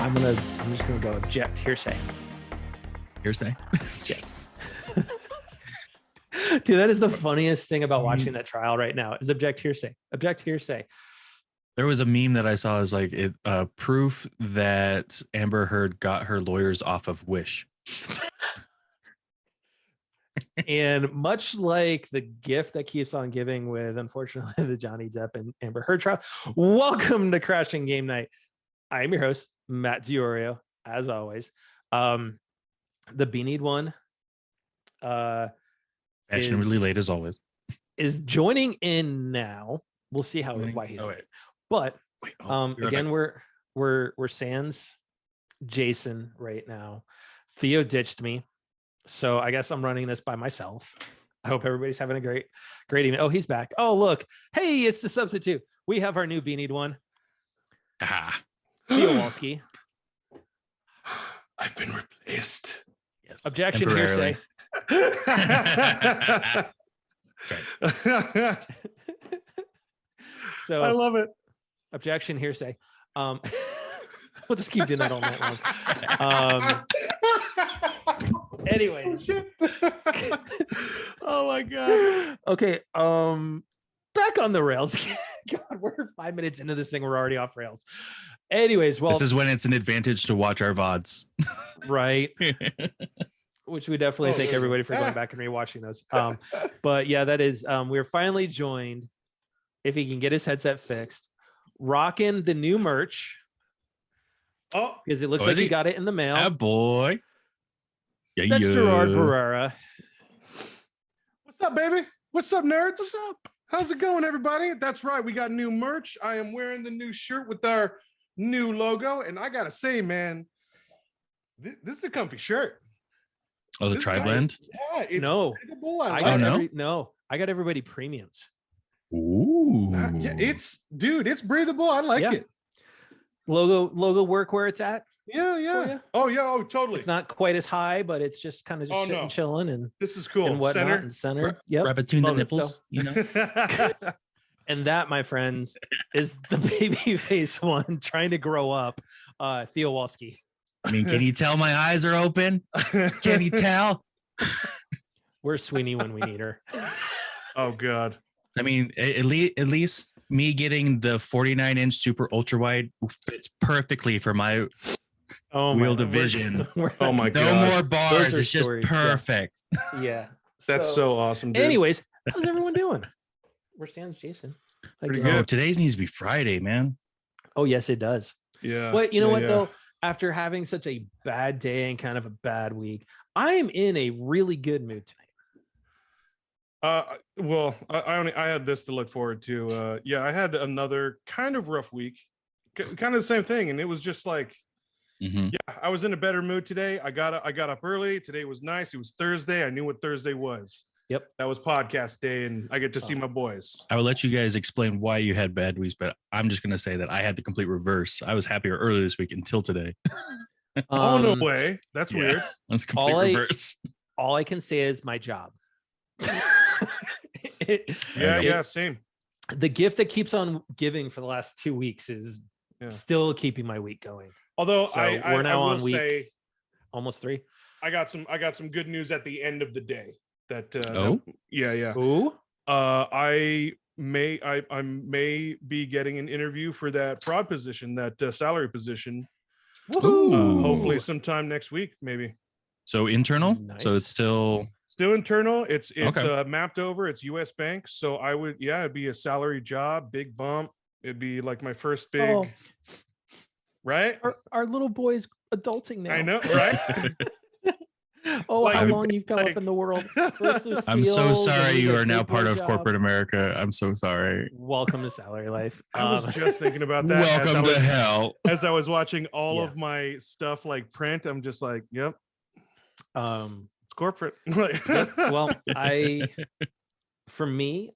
I'm just gonna go object hearsay. Hearsay. Yes. Dude, that is the funniest thing about watching that trial right now is object hearsay. Object hearsay. There was a meme that I saw as like proof that Amber Heard got her lawyers off of Wish. And much like the gift that keeps on giving with, unfortunately, the Johnny Depp and Amber Heard trial, welcome to Crashing Game Night. I am your host, Matt Diorio, as always. The Beanied one Fashionably late as always. is joining in now. We'll see why he's late. But again, we're sans Jason right now. Theo ditched me. So I guess I'm running this by myself. I hope everybody's having a great evening. Oh, he's back. Oh, look. Hey, it's the substitute. We have our new Beanied one. Theo Walski. I've been replaced. Yes. Objection hearsay. So I love it. Objection hearsay. We'll just keep doing that all night long. Anyways. Oh my god. Okay. Back on the rails. God, we're 5 minutes into this thing. We're already off rails. Anyways, well, this is when it's an advantage to watch our VODs. Right. Which we definitely thank everybody for going back and rewatching those. But yeah, that is we're finally joined, if he can get his headset fixed, rocking the new merch. Oh, because it looks like he got it in the mail. Ah, boy. Yeah, that's Gerard Barrera. What's up, baby? What's up, nerds? What's up? How's it going, everybody? That's right. We got new merch. I am wearing the new shirt with our new logo. And I got to say, man, this is a comfy shirt. Oh, the tri-blend? Yeah, it's breathable. I got everybody premiums. Ooh. Yeah, it's breathable. I like it. Logo work where it's at. Yeah. Oh, totally. It's not quite as high, but it's just kind of sitting, chilling, and this is cool. And whatnot, center. Yep. Right between the nipples, so. you know. And that, my friends, is the baby face one trying to grow up. Theo Walski. I mean, can you tell my eyes are open? Can you tell? Where's Sweeney when we need her? Oh God. I mean, at least me getting the 49-inch super ultra wide fits perfectly for my field of vision. Oh my God. No more bars. It's just perfect. Yeah. That's so awesome, dude. Anyways, how's everyone doing? Where stands Jason? Pretty good. Today's needs to be Friday, man. Oh, yes, it does. Yeah. But you know what, though? After having such a bad day and kind of a bad week, I am in a really good mood tonight. Well, I had this to look forward to. I had another kind of rough week, kind of the same thing, and it was just like, I was in a better mood today. I got up early. Today was nice. It was Thursday. I knew what Thursday was. Yep, that was podcast day, and I get to see my boys. I will let you guys explain why you had bad weeks, but I'm just gonna say that I had the complete reverse. I was happier early this week until today. Oh no way! That's weird. That's complete reverse. All I can say is my job. Same. The gift that keeps on giving for the last 2 weeks is still keeping my week going. Although we're now on week almost 3. I got some good news at the end of the day. Ooh. I may be getting an interview for that fraud position, that salary position. Hopefully sometime next week, maybe. So internal. Nice. So it's still internal. It's mapped over. It's U.S. Bank. So I would, it'd be a salary job, big bump. It'd be like my first big, right? Our little boy's adulting now. I know, right? How long you've come up in the world. I'm so sorry you are now part of corporate America. I'm so sorry. Welcome to salary life. I was just thinking about that. Welcome to hell. As I was watching all of my stuff like print, I'm just like, yep. It's corporate. Well, for me,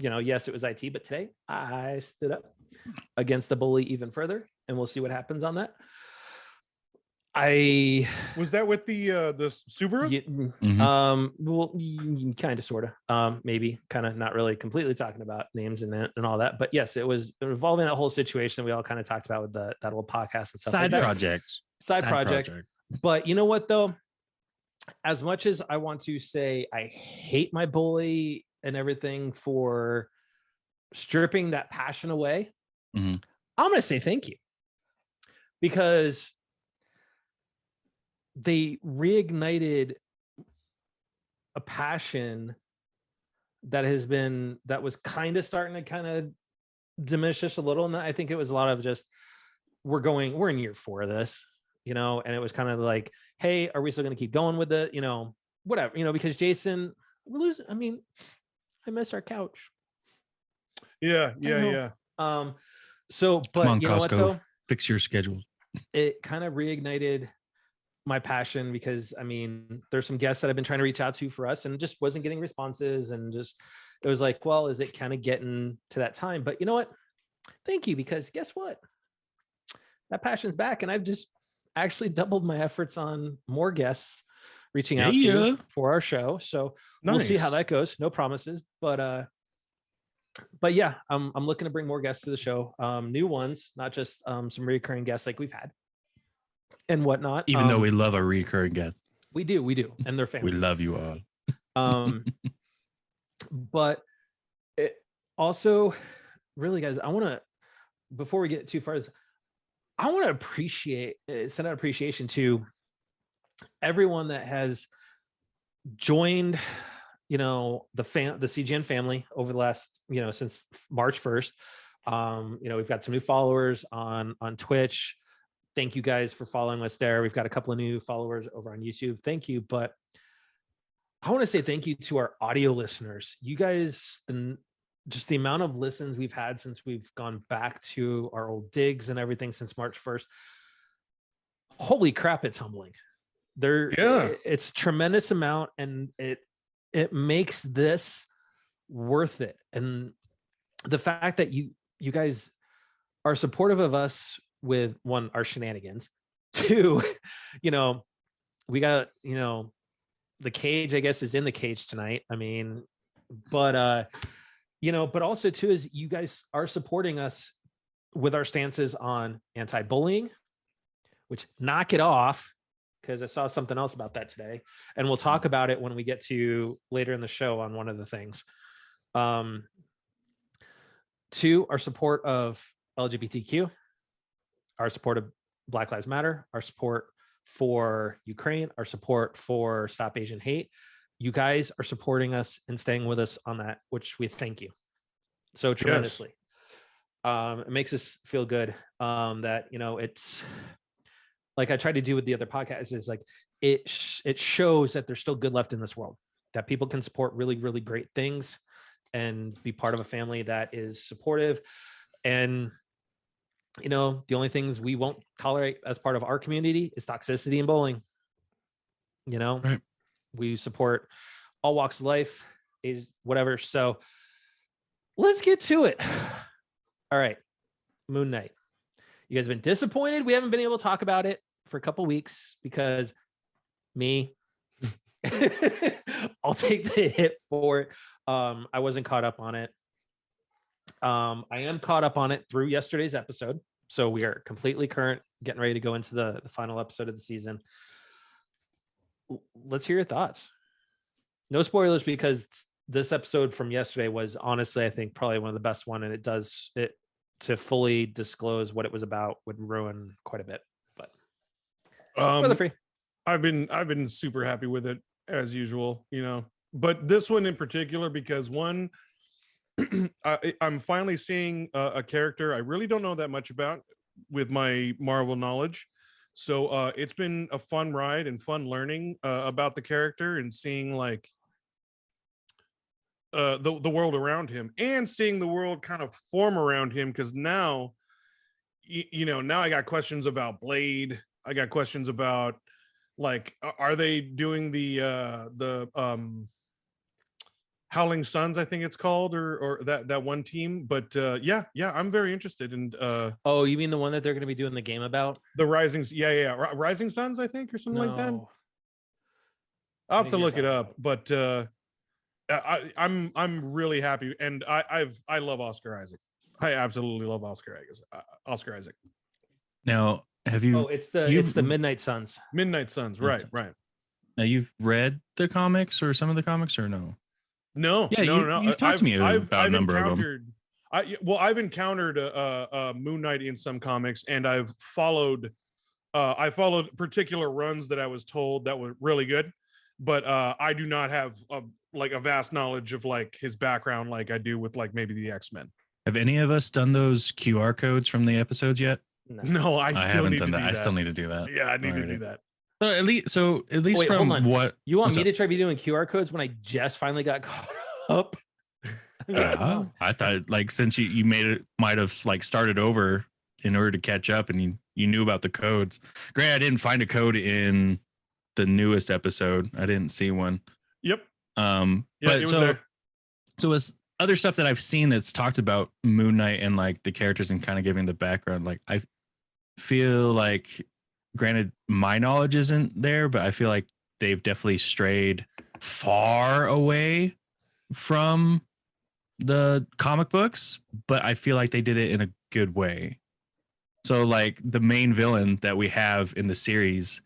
yes, it was IT, but today I stood up against the bully even further, and we'll see what happens on that. Was that with the Subaru? Yeah, well, kind of, sort of, maybe, kind of, not really completely talking about names and all that, but yes, it was involving that whole situation we all kind of talked about with that old podcast and stuff. Side like project. Side project. But you know what though? As much as I want to say I hate my bully and everything for stripping that passion away, I'm gonna say thank you, because they reignited a passion that was kind of starting to kind of diminish just a little. And I think it was a lot of just, we're in year 4 of this, and it was kind of like, hey, are we still going to keep going with it? Whatever, because Jason, we're losing. I mean, I miss our couch. Yeah. So, but come on, you know Costco, what though? Fix your schedule. It kind of reignited my passion, because I mean, there's some guests that I've been trying to reach out to for us and just wasn't getting responses, and just, it was like, well, is it kind of getting to that time? But you know what? Thank you, because guess what? That passion's back, and I've just actually doubled my efforts on more guests reaching out to for our show. So We'll see how that goes. No promises, but yeah, I'm looking to bring more guests to the show, new ones, not just some recurring guests like we've had and whatnot. Even though we love a recurring guest, we do, and their family. We love you all. But it also, really, guys, I want to, before we get too far, I want to send out appreciation to everyone that has joined, the CGN family over the last, since March 1st. We've got some new followers on Twitch. Thank you guys for following us there. We've got a couple of new followers over on YouTube. Thank you. But I want to say thank you to our audio listeners. You guys, just the amount of listens we've had since we've gone back to our old digs and everything since March 1st. Holy crap, it's humbling. It's a tremendous amount, and it makes this worth it. And the fact that you guys are supportive of us with, one, our shenanigans, two, we got, the cage, I guess, is in the cage tonight. I mean, but but also too, is you guys are supporting us with our stances on anti-bullying, which, knock it off, because I saw something else about that today, and we'll talk about it when we get to later in the show on one of the things. Two, our support of LGBTQ, our support of Black Lives Matter, our support for Ukraine, our support for Stop Asian Hate. You guys are supporting us and staying with us on that, which we thank you so tremendously. Yes. It makes us feel good that, it's like I tried to do with the other podcasts, is like, it shows that there's still good left in this world, that people can support really, really great things and be part of a family that is supportive. And, the only things we won't tolerate as part of our community is toxicity and bullying. Right. We support all walks of life, age, whatever. So let's get to it. All right. Moon Knight. You guys have been disappointed we haven't been able to talk about it for a couple weeks, because me, I'll take the hit for it. I wasn't caught up on it. I am caught up on it through yesterday's episode. So we are completely current, getting ready to go into the final episode of the season. Let's hear your thoughts. No spoilers, because this episode from yesterday was honestly, I think, probably one of the best one. And to fully disclose what it was about would ruin quite a bit, but spoiler free. I've been super happy with it, as usual, but this one in particular, because one, I'm finally seeing a character I really don't know that much about with my Marvel knowledge. So it's been a fun ride and fun learning about the character, and seeing like the world around him, and seeing the world kind of form around him. Because now, now I got questions about Blade. I got questions about, like, are they doing the Howling Suns, I think it's called, or that one team. But yeah, I'm very interested in. Oh, you mean the one that they're going to be doing the game about? The Rising, Rising Suns, I think, or something like that. I'll have to look it up, but I'm really happy, and I love Oscar Isaac. I absolutely love Oscar Isaac. Now, have you? Oh, it's the Midnight Suns. Midnight Suns, right. Now, you've read the comics or some of the comics, or no? No, yeah, no. You've talked to me about a number of them. I've encountered Moon Knight in some comics, and I've followed. I followed particular runs that I was told that were really good, but I do not have a vast knowledge of like his background like I do with like maybe the X-Men. Have any of us done those QR codes from the episodes yet? No, I haven't done that. I still need to do that. Yeah, I need to do that. So at least Wait, from what you want me to try be doing QR codes when I just finally got caught up? I thought like since you might have like started over in order to catch up, and you knew about the codes. Granted, I didn't find a code in the newest episode. I didn't see one. Yep. But it was there. So as other stuff that I've seen that's talked about Moon Knight and like the characters and kind of giving the background, like I feel like, granted, my knowledge isn't there, but I feel like they've definitely strayed far away from the comic books, but I feel like they did it in a good way. So like the main villain that we have in the series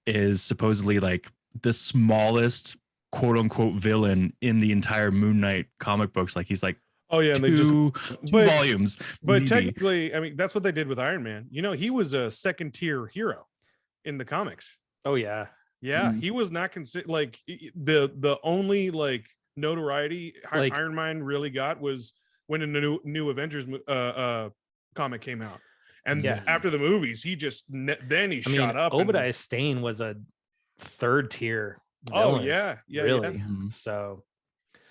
is supposedly like the smallest quote unquote villain in the entire Moon Knight comic books. Like he's like, two volumes. But technically, I mean, that's what they did with Iron Man. You know, he was a second tier hero in the comics. Oh yeah. Yeah. He was not considered like the only like notoriety like, Iron Man really got was when the new Avengers comic came out. And after the movies, he just shot up. Obadiah Stane was a third tier villain, really. Mm-hmm. So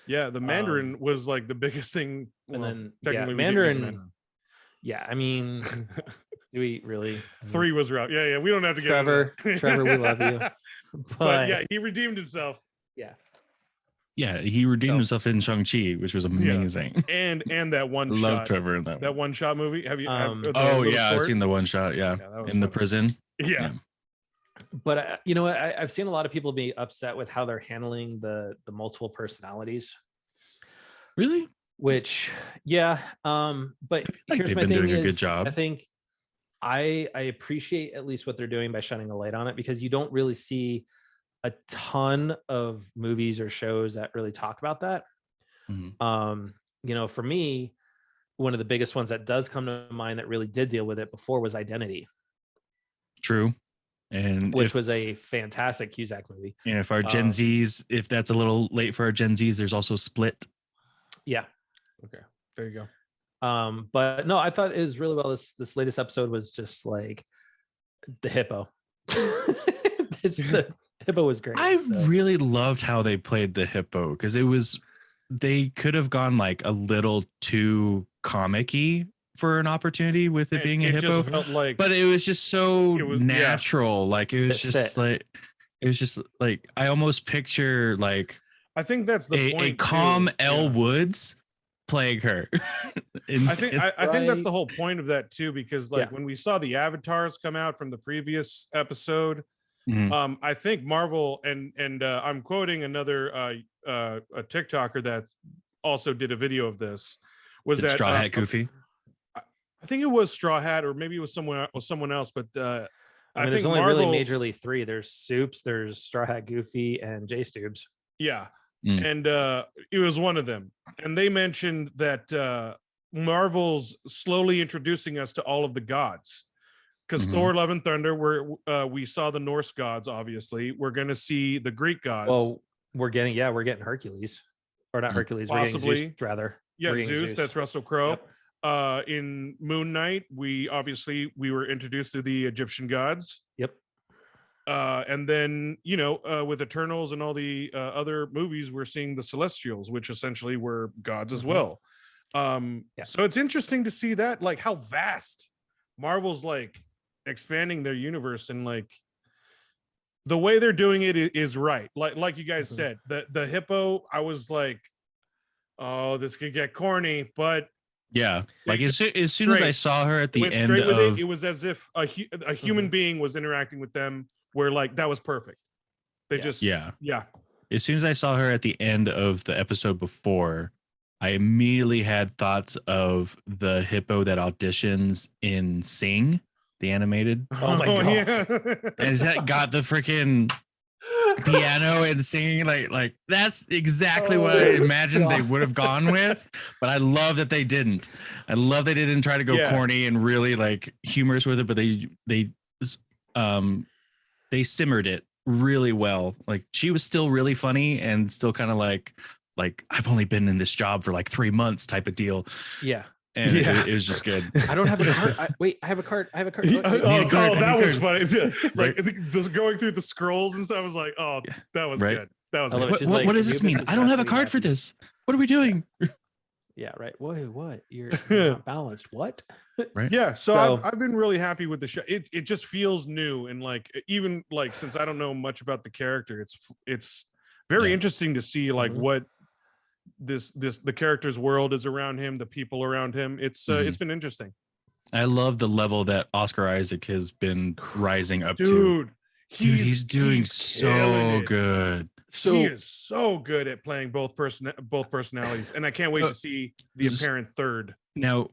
the Mandarin was like the biggest thing. And then technically Mandarin. Yeah, I mean, do we really? 3 was rough. Yeah, we don't have to get Trevor, we love you. But yeah, he redeemed himself. Yeah, he redeemed himself in Shang-Chi, which was amazing. And that one shot. Love Trevor in that one shot movie. Have you? I've seen the one shot. Yeah, in the prison. Yeah. But you know, I've seen a lot of people be upset with how they're handling the multiple personalities. Really? Which, but here's my thing: doing a good job. I think I appreciate at least what they're doing by shining a light on it, because you don't really see a ton of movies or shows that really talk about that. Mm-hmm. You know, for me, one of the biggest ones that does come to mind that really did deal with it before was Identity. True. And which was a fantastic Cusack movie. And if our Gen Zs, if that's a little late for our Gen Zs, there's also Split. Yeah. Okay. There you go. But no, I thought it was really well. This latest episode was just like the hippo. The hippo was great. I really loved how they played the hippo, because they could have gone like a little too comic-y for an opportunity with it being a hippo, but it was just so natural. Like it was just like I almost picture like I think that's the point. A calm Elle Woods playing her. I think that's the whole point of that too, because like when we saw the avatars come out from the previous episode, I think Marvel and I'm quoting another a TikToker that also did a video of this. Was that Straw Hat Goofy? I think it was Straw Hat, or maybe it was someone else. But I think there's only really majorly 3. There's Soups, there's Straw Hat Goofy, and J Stubes. Yeah, and it was one of them. And they mentioned that Marvel's slowly introducing us to all of the gods. Because Thor: Love and Thunder, where we saw the Norse gods, obviously, we're going to see the Greek gods. Well, we're getting Hercules, or not Hercules, possibly. We're getting Zeus, rather. Yeah, Zeus. That's Russell Crowe. Yep. In Moon Knight, we were introduced to the Egyptian gods. Yep. And then with Eternals and all the other movies, we're seeing the Celestials, which essentially were gods as well. So it's interesting to see that, like, how vast Marvel's like expanding their universe, and like the way they're doing it is right. Like you guys said, the hippo, I was like, oh, this could get corny, but yeah, like as soon as I saw her at the end of it was as if a human being was interacting with them, where like that was perfect. They just yeah. As soon as I saw her at the end of the episode before, I immediately had thoughts of the hippo that auditions in Sing, the animated. Oh my god! Yeah. And that got the freaking piano and singing, like that's exactly what I imagined they would have gone with. But I love that they didn't. I love they didn't try to go corny and really like humorous with it, but they simmered it really well. Like she was still really funny and still kind of like I've only been in this job for like 3 months type of deal. Yeah. And it was just good. I don't have a card. I have a card. I have a card. That was funny. Like right. Going through the scrolls and stuff. I was like, oh, that was good. That was good. What does this mean? I don't have a card for this. What are we doing? Yeah, right. What? You're not balanced. What? Right. Yeah. So I've been really happy with the show. It just feels new, and like even like since I don't know much about the character, it's very interesting to see like what the character's world is around him, the people around him. It's been interesting. I love the level that Oscar Isaac has been rising up to. Dude, he's doing so good. So he is so good at playing both personalities, and I can't wait to see the apparent third. Now,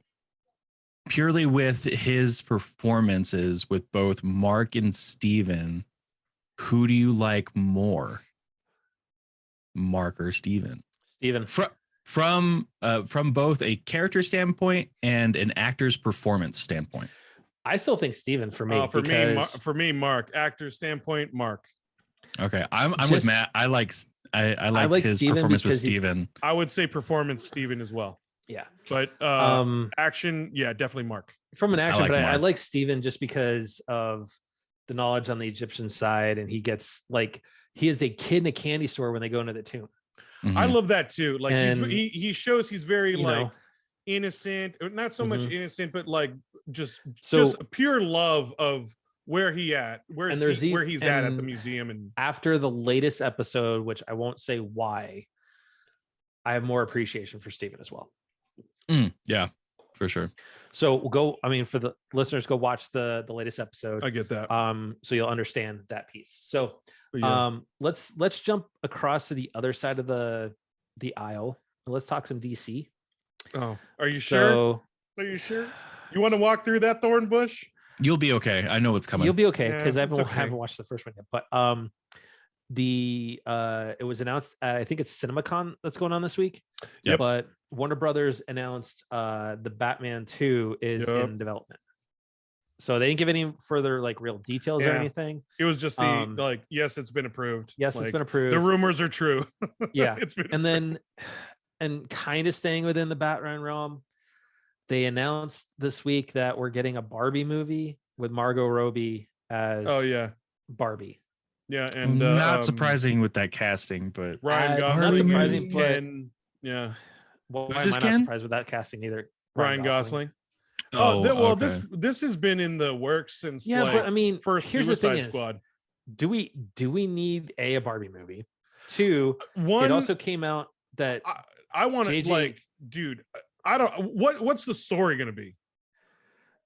purely with his performances with both Mark and Steven, who do you like more? Mark or Steven? Steven. From both a character standpoint and an actor's performance standpoint. I still think Steven for me. For me, Mark. Actor standpoint, Mark. Okay, I'm with Matt. I liked his Steven performance with Steven. I would say performance Steven as well. Yeah, but action, definitely Mark. From an action, I like Steven just because of the knowledge on the Egyptian side, and he gets like he is a kid in a candy store when they go into the tomb. Mm-hmm. I love that too. Like he shows he's very like innocent, or not so much innocent, but like just a pure love of where he's at at the museum. And after the latest episode, which I won't say why, I have more appreciation for Steven as well. Yeah, for sure. So for the listeners, go watch the latest episode. I get that. So you'll understand that piece. So let's jump across to the other side of the aisle. Let's talk some DC. Oh, are you sure? Are you sure? You want to walk through that thorn bush? You'll be okay. I know what's coming. You'll be okay because I haven't watched the first one yet. But it was announced. I think it's CinemaCon that's going on this week. Yep. But Warner Brothers announced the Batman 2 is in development. So they didn't give any further like real details or anything. It was just yes, it's been approved. Yes, it's been approved. The rumors are true. Yeah. And kind of staying within the Batman realm, they announced this week that we're getting a Barbie movie with Margot Roby as Barbie. Yeah, and not surprising with that casting, but Ryan Gosling. Not surprising, but Well, why am I not surprised with that casting either? Ryan Gosling. This has been in the works since but I mean, first here's Suicide the thing Squad. Do we need a Barbie movie? Two, it also came out that I want to dude. I don't. What's the story going to be?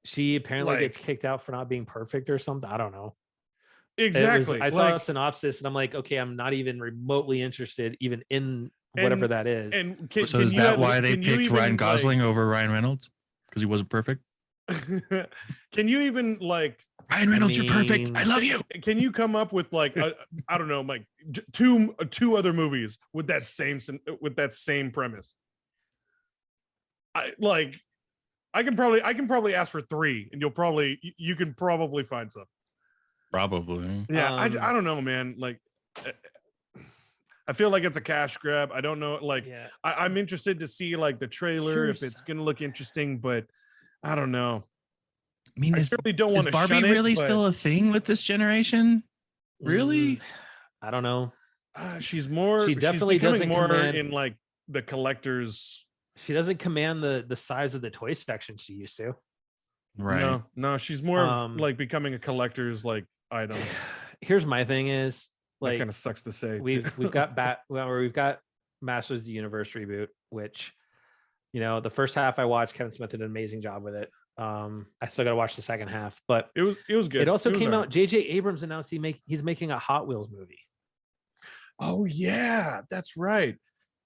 She apparently gets kicked out for not being perfect or something. I don't know. Exactly. I saw a synopsis and I'm like, okay, I'm not even remotely interested even in whatever that is. And is that why they picked Ryan Gosling over Ryan Reynolds? Because he wasn't perfect? Can you even Ryan Reynolds, you're perfect. I love you. Can you come up with I don't know, like two other movies with that same premise? I can probably ask for 3, and you can probably find some. Probably. Yeah, I don't know, man. Like, I feel like it's a cash grab. I don't know. I'm interested to see the trailer if it's gonna look interesting, but I don't know. I mean, I certainly don't want to. Is Barbie really still a thing with this generation? Really? I don't know. She's more. She definitely doesn't more command, in the collectors. She doesn't command the size of the toy section she used to. Right. No, she's more becoming a collector's item. Here's my thing is that kind of sucks to say. We've got Masters of the Universe reboot. which, the first half I watched, Kevin Smith did an amazing job with it. I still got to watch the second half, but it was good. It also came out. J.J. Abrams announced he's making a Hot Wheels movie. Oh yeah, that's right.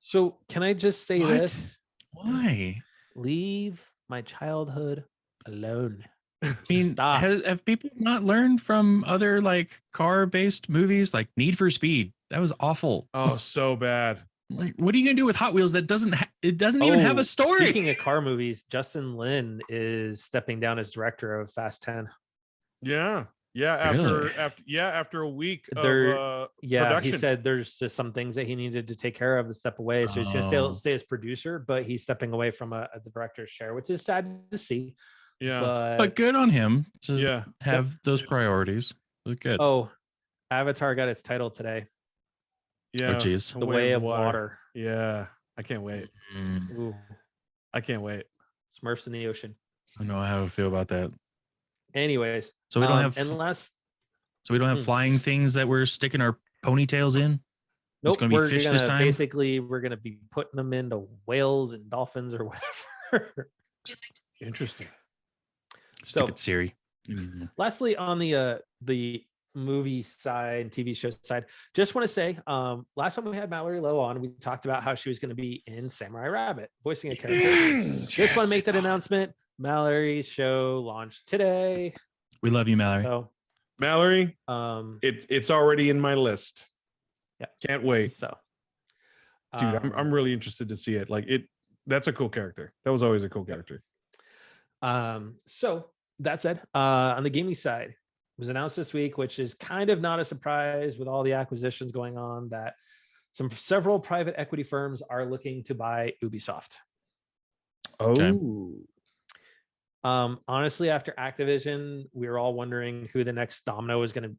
So can I just say this? Why? Leave my childhood alone. I mean, have people not learned from other like car-based movies like Need for Speed? That was awful. Oh, so bad. Like, what are you gonna do with Hot Wheels that doesn't even have a story? Speaking of car movies, Justin Lin is stepping down as director of Fast 10. Yeah. After a week of production. He said there's just some things that he needed to take care of to step away. So he's gonna stay as producer, but he's stepping away from the director's chair, which is sad to see. Yeah, but good on him to have those priorities. Look good. Oh, Avatar got its title today. Yeah. Oh, geez. The Way of Water. Yeah. I can't wait. Ooh. I can't wait. Smurfs in the ocean. I know how I feel about that. Anyways, so we don't have flying things that we're sticking our ponytails in. Nope, it's going to be fish this time. Basically, we're going to be putting them into whales and dolphins or whatever. Interesting. Stupid Siri. Lastly, on the movie side, TV show side, just want to say, last time we had Mallory Lowe on, we talked about how she was going to be in Samurai Rabbit, voicing a character. Just want to make that announcement. Mallory's show launched today. We love you, Mallory. So, Mallory, it's already in my list. Yeah, can't wait. So, dude, I'm really interested to see it. Like that's a cool character. That was always a cool character. So that said, on the gaming side, it was announced this week, which is kind of not a surprise with all the acquisitions going on, that several private equity firms are looking to buy Ubisoft. Oh. Honestly, after Activision, we were all wondering who the next domino was gonna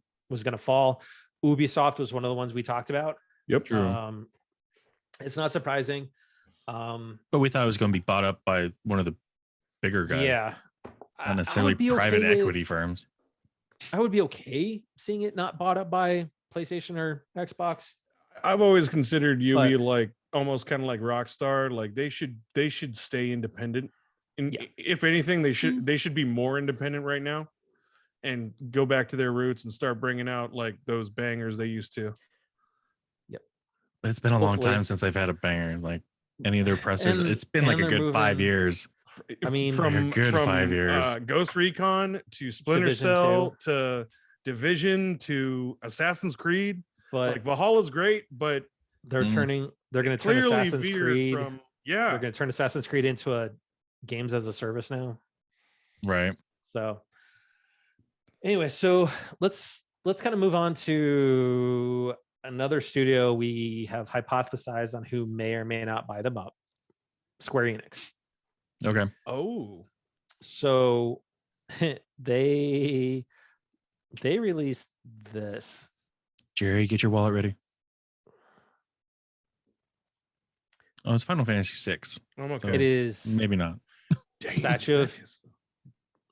fall. Ubisoft was one of the ones we talked about. Yep. True. It's not surprising. But we thought it was going to be bought up by one of the bigger guys. Yeah. Not necessarily private equity firms. I would be okay seeing it not bought up by PlayStation or Xbox. I've always considered Ubi like almost kind of like Rockstar. Like they should stay independent. And if anything, they should be more independent right now and go back to their roots and start bringing out like those bangers they used to. Yep. But it's been a long time since they've had a banger, like any of their pressers. It's been like a good 5 years. I mean, from 5 years. Ghost Recon to Splinter Cell to Division to Assassin's Creed. But like Valhalla's great, but they're going to turn Assassin's Creed. They're going to turn Assassin's Creed into a games as a service now. Right. So anyway, so let's kind of move on to another studio we have hypothesized on who may or may not buy them up. Square Enix. Okay. Oh. So they released this. Jerry, get your wallet ready. Oh, it's Final Fantasy VI. Okay. So it is. Maybe not. Statue.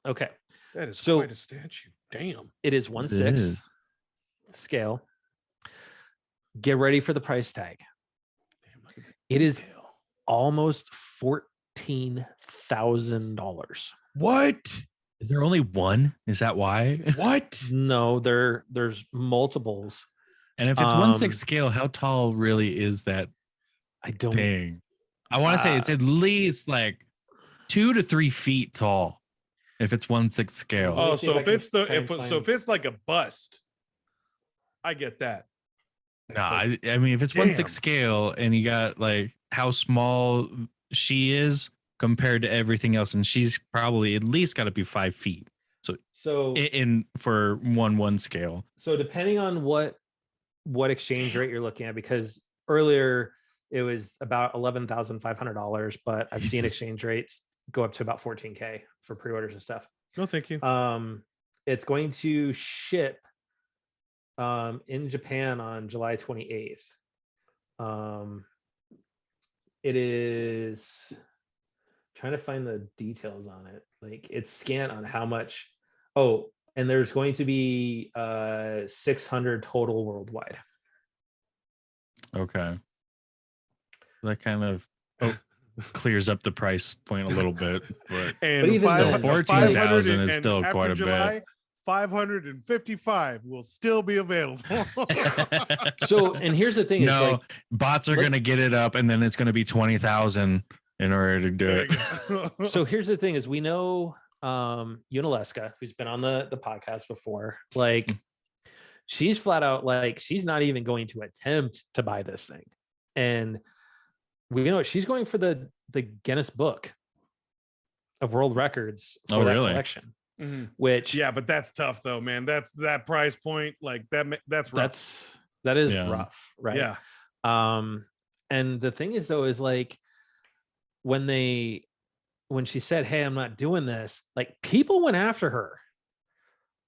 Okay. That is quite a statue. Damn. It is 1/6 scale. Get ready for the price tag. Damn, it is almost $14,000. What? Is there only one? Is that why? What? No, there's multiples. And if it's 1/6 scale, how tall really is that? I don't. Dang. I want to say it's at least like 2 to 3 feet tall. If it's 1/6 scale. Oh, so if it's like a bust, I get that. No, I mean if it's 1/6 scale and you got like how small she is compared to everything else, and she's probably at least got to be 5 feet. So in for 1/1 scale. So depending on what exchange rate you're looking at, because earlier it was about $11,500, but I've seen exchange rates go up to about $14,000 for pre-orders and stuff. No, thank you. It's going to ship in Japan on July 28th. It is trying to find the details on it. Like it's scanned on how much. Oh, and there's going to be 600 total worldwide. Okay. That kind of clears up the price point a little bit, but even still 14,000 is still quite a bit. 555 will still be available. So, and here's the thing: no, bots are gonna get it up, and then it's gonna be 20,000 in order to do it. So here's the thing: is we know Unaleska, who's been on the podcast before, like she's flat out like she's not even going to attempt to buy this thing, and we know she's going for the Guinness Book of World Records for that collection. Mm-hmm. Which but that's tough though, man. That's that price point, like that's rough. That is rough, right? Yeah. And the thing is though, is like when she said, "Hey, I'm not doing this," like people went after her,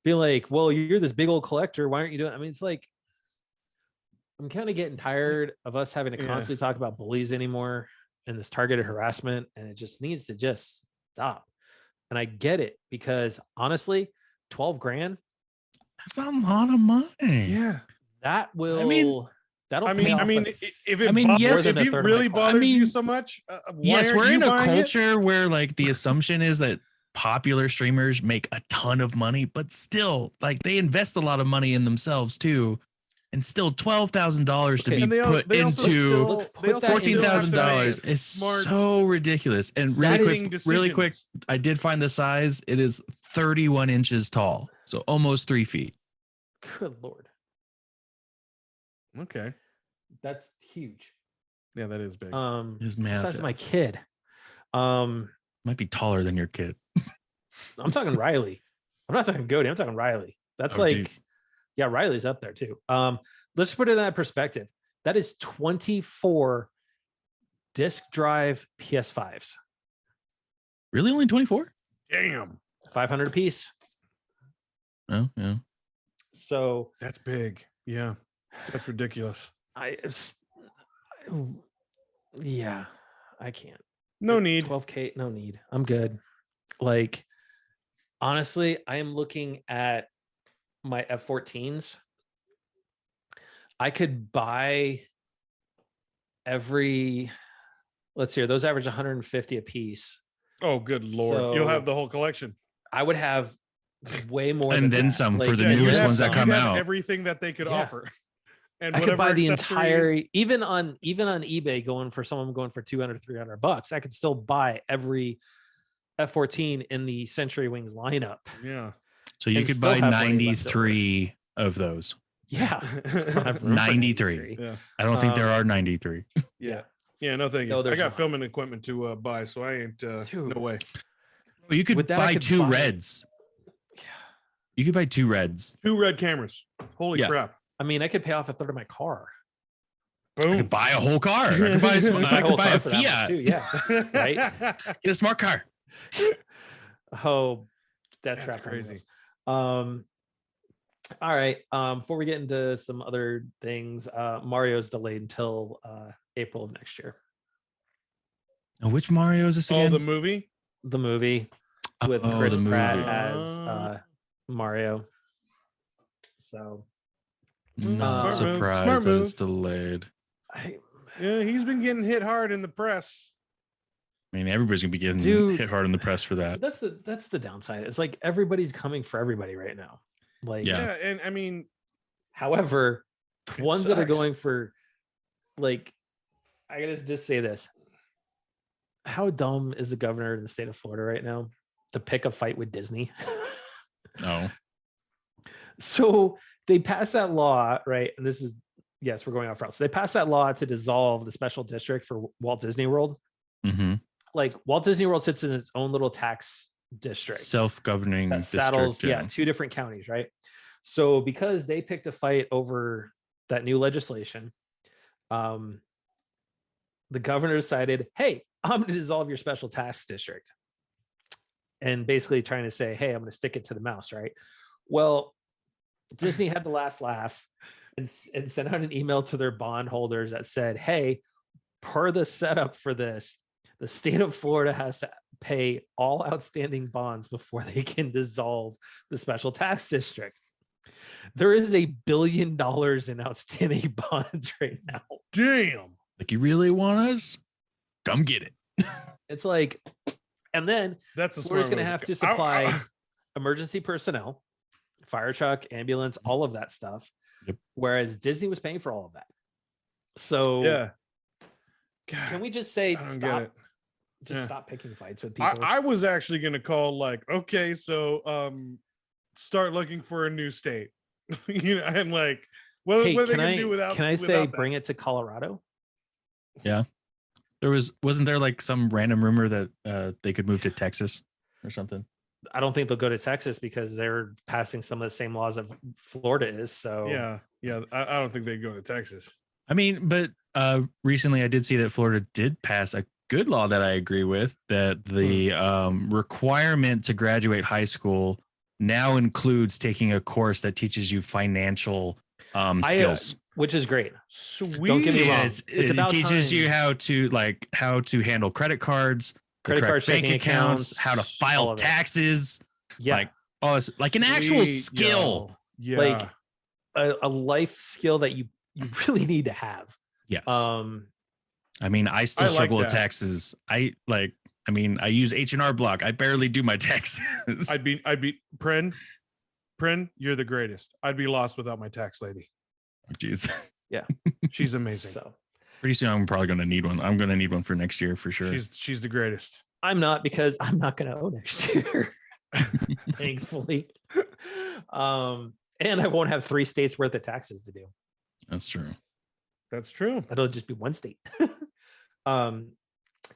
be like, "Well, you're this big old collector. Why aren't you doing it?" I mean, it's like I'm kind of getting tired of us having to constantly talk about bullies anymore and this targeted harassment, and it just needs to just stop. And I get it, because honestly, 12 grand, that's a lot of money. Yeah. That will, that'll if it really bothers you so much, yes, we're in a culture where like the assumption is that popular streamers make a ton of money, but still like they invest a lot of money in themselves too. And still $12,000 to be put into $14,000 is so ridiculous. And really quick, I did find the size. It is 31 inches tall, so almost 3 feet. Good Lord. Okay, that's huge. Yeah, that is big. It's massive. That's my kid. Might be taller than your kid. I'm talking Riley. I'm not talking Cody. I'm talking Riley. That's geez. Yeah, Riley's up there too. Let's put it in that perspective. That is 24 disc drive PS5s. Really, only 24? Damn. 500 a piece. Oh, yeah. So that's big. Yeah, that's ridiculous. I can't. No need. 12K, no need. I'm good. Like, honestly, I am looking at my F14s. I could buy let's see, those average 150 a piece. Oh, good Lord. So you'll have the whole collection. I would have way more and then some for the newest ones that come out. Everything that they could offer. And I could buy the entire, even on eBay, someone going for $200-$300, I could still buy every F14 in the Century Wings lineup. Yeah. So you could buy 93 of those. Yeah. 93. Yeah. I don't think there are 93. Yeah. Yeah, no thank you. I got filming equipment to buy, so I ain't no way. Well, you could buy two reds. Yeah. You could buy 2 reds. 2 red cameras. Holy crap. I mean, I could pay off a third of my car. Boom. I could buy a whole car. I could buy a Fiat. Too, yeah. Right? Get a smart car. Oh, that's crazy. All right. Before we get into some other things, Mario's delayed until April of next year. Now, which Mario is this again? Oh, the movie? The movie with Chris Pratt as Mario. So not surprised that it's delayed. Yeah, he's been getting hit hard in the press. I mean, everybody's gonna be getting hit hard in the press for that. That's the downside. It's like everybody's coming for everybody right now. Like, yeah, and I mean, however, ones that are going for, like, I gotta just say this: how dumb is the governor of the state of Florida right now to pick a fight with Disney? Oh, so they passed that law, right? And this is, yes, we're going off route. So they passed that law to dissolve the special district for Walt Disney World. Mm-hmm. Like, Walt Disney World sits in its own little tax district, self-governing saddles, district, 2 different counties, right? So because they picked a fight over that new legislation, the governor decided, hey, I'm going to dissolve your special tax district, and basically trying to say, hey, I'm going to stick it to the mouse, right? Well, Disney had the last laugh and sent out an email to their bondholders that said, hey, per the setup for this, the state of Florida has to pay all outstanding bonds before they can dissolve the special tax district. There is $1 billion in outstanding bonds right now. Damn. Like, you really want us? come get it. It's like, and then That's Florida's going to have to supply emergency personnel, fire truck, ambulance, all of that stuff. Yep. Whereas Disney was paying for all of that. So yeah. God, can we just say stop? Just stop picking fights with people. I was actually going to call like, okay, so start looking for a new state. And like, what are they going to do without? Can I say bring it to Colorado? Yeah. Wasn't there like some random rumor that they could move to Texas or something? I don't think they'll go to Texas because they're passing some of the same laws that Florida is. So yeah, I don't think they go to Texas. I mean, but recently I did see that Florida did pass a good law that I agree with, that the requirement to graduate high school now includes taking a course that teaches you financial skills, which is great. Sweet. Don't get me wrong. It teaches you how to handle credit cards, bank accounts, how to file taxes. Yeah. It's like an actual skill. Yeah. Like a life skill that you really need to have. Yes. I mean, I still struggle with taxes. I use H&R Block. I barely do my taxes. I'd be Pren, you're the greatest. I'd be lost without my tax lady. Jeez. Yeah. She's amazing. So pretty soon I'm probably going to need one. I'm going to need one for next year for sure. She's the greatest. I'm not, because I'm not going to own next year. Thankfully. And I won't have 3 states worth of taxes to do. That's true. That's true. It'll just be 1 state.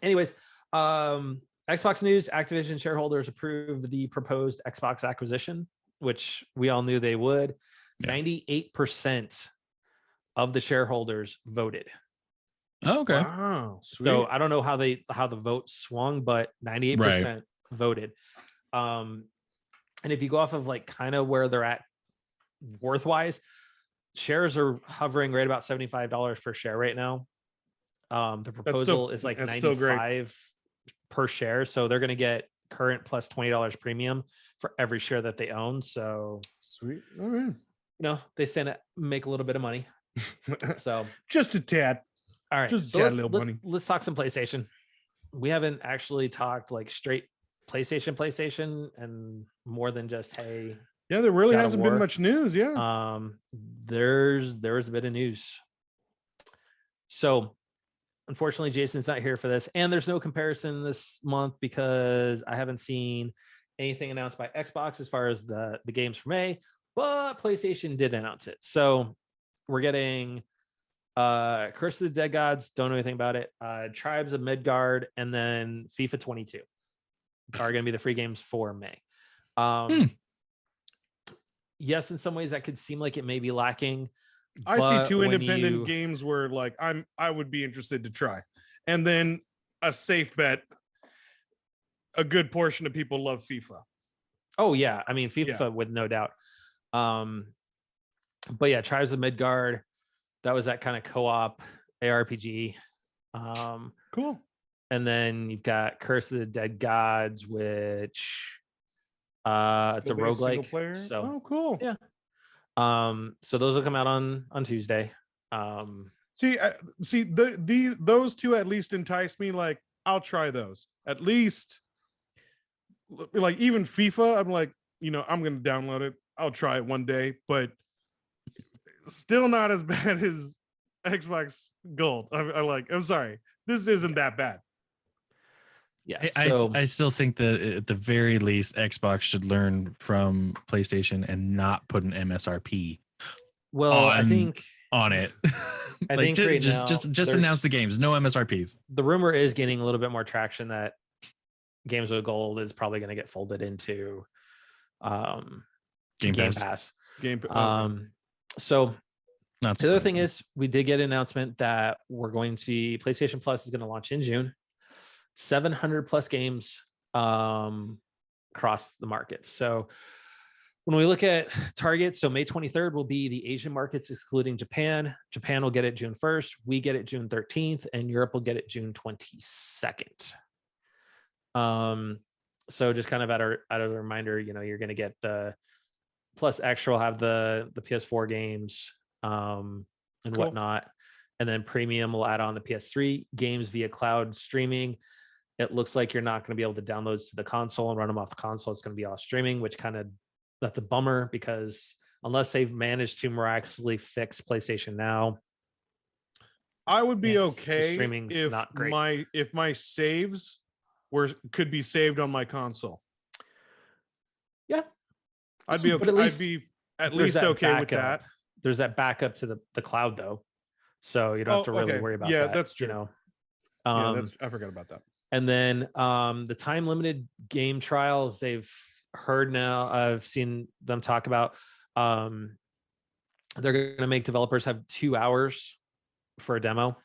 Anyways, Xbox news, Activision shareholders approved the proposed Xbox acquisition, which we all knew they would. Yeah. 98% of the shareholders voted. Oh, okay. Wow. Sweet. So I don't know how the vote swung, but 98% voted. And if you go off of like kind of where they're at worth-wise, shares are hovering right about $75 per share right now. The proposal is like $95 per share. So they're going to get current plus $20 premium for every share that they own. So sweet. All right. They stand to make a little bit of money. So just a tad. All right. Just a little money. Let's talk some PlayStation. We haven't actually talked like straight PlayStation and more than just, hey. Yeah, there really hasn't been much news. Yeah. There was a bit of news. So unfortunately, Jason's not here for this, and there's no comparison this month because I haven't seen anything announced by Xbox as far as the games for May, but PlayStation did announce it. So we're getting Curse of the Dead Gods, don't know anything about it, Tribes of Midgard, and then FIFA 22 are going to be the free games for May. Yes, in some ways that could seem like it may be lacking. I see 2 independent games where like I would be interested to try. And then a safe bet, a good portion of people love FIFA. Oh yeah, I mean FIFA with no doubt. But yeah, Tribes of Midgard, that was that kind of co-op ARPG. Cool. And then you've got Curse of the Dead Gods, which it's a roguelike. So cool. Yeah. So those will come out on Tuesday. See, those 2 at least entice me. Like, I'll try those at least. Like even FIFA, I'm like, I'm gonna download it. I'll try it one day, but still not as bad as Xbox Gold. I'm sorry, this isn't that bad. Yeah, I still think that at the very least Xbox should learn from PlayStation and not put an MSRP. Well, I think on it. I think just announce the games, no MSRPs. The rumor is gaining a little bit more traction that Games with Gold is probably going to get folded into Game Pass. So the other thing is we did get an announcement that PlayStation Plus is going to launch in June. 700 plus games across the market. So when we look at targets, so May 23rd will be the Asian markets excluding Japan. Japan will get it June 1st. We get it June 13th, and Europe will get it June 22nd. So just kind of out of a reminder, you're going to get the Plus Extra will have the PS4 games and whatnot. and then premium will add on the PS3 games via cloud streaming. It looks like you're not going to be able to download to the console and run them off the console. It's going to be all streaming, which that's a bummer, because unless they've managed to miraculously fix PlayStation Now, I would be okay streaming's not great. if my saves could be saved on my console. Yeah, I'd be okay. I'd be at least okay with that. There's that backup to the cloud though, so you don't have to really worry about that. Yeah, that's true. You know, I forgot about that. And then the time limited game trials, they've heard now. I've seen them talk about. They're going to make developers have 2 hours for a demo.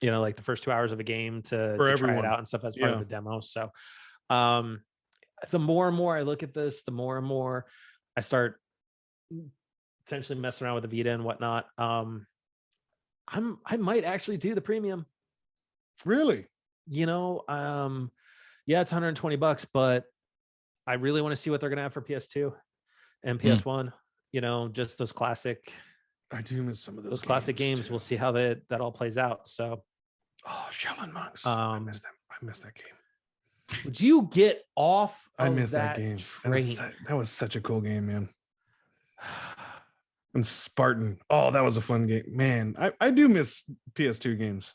You know, like the first 2 hours of a game to try it out and stuff as part of the demo. So, the more and more I look at this, the more and more I start potentially messing around with the Vita and whatnot. I might actually do the premium. Really? You know, yeah, it's $120, but I really want to see what they're gonna have for PS2 and PS1. You know, just those classic. I do miss some of those classic games. Too. We'll see how that all plays out. So, Shaolin Monks. I miss them. I miss that game. Would you get off? I miss that game. Train? That was such a cool game, man. And Spartan. Oh, that was a fun game, man. I do miss PS2 games.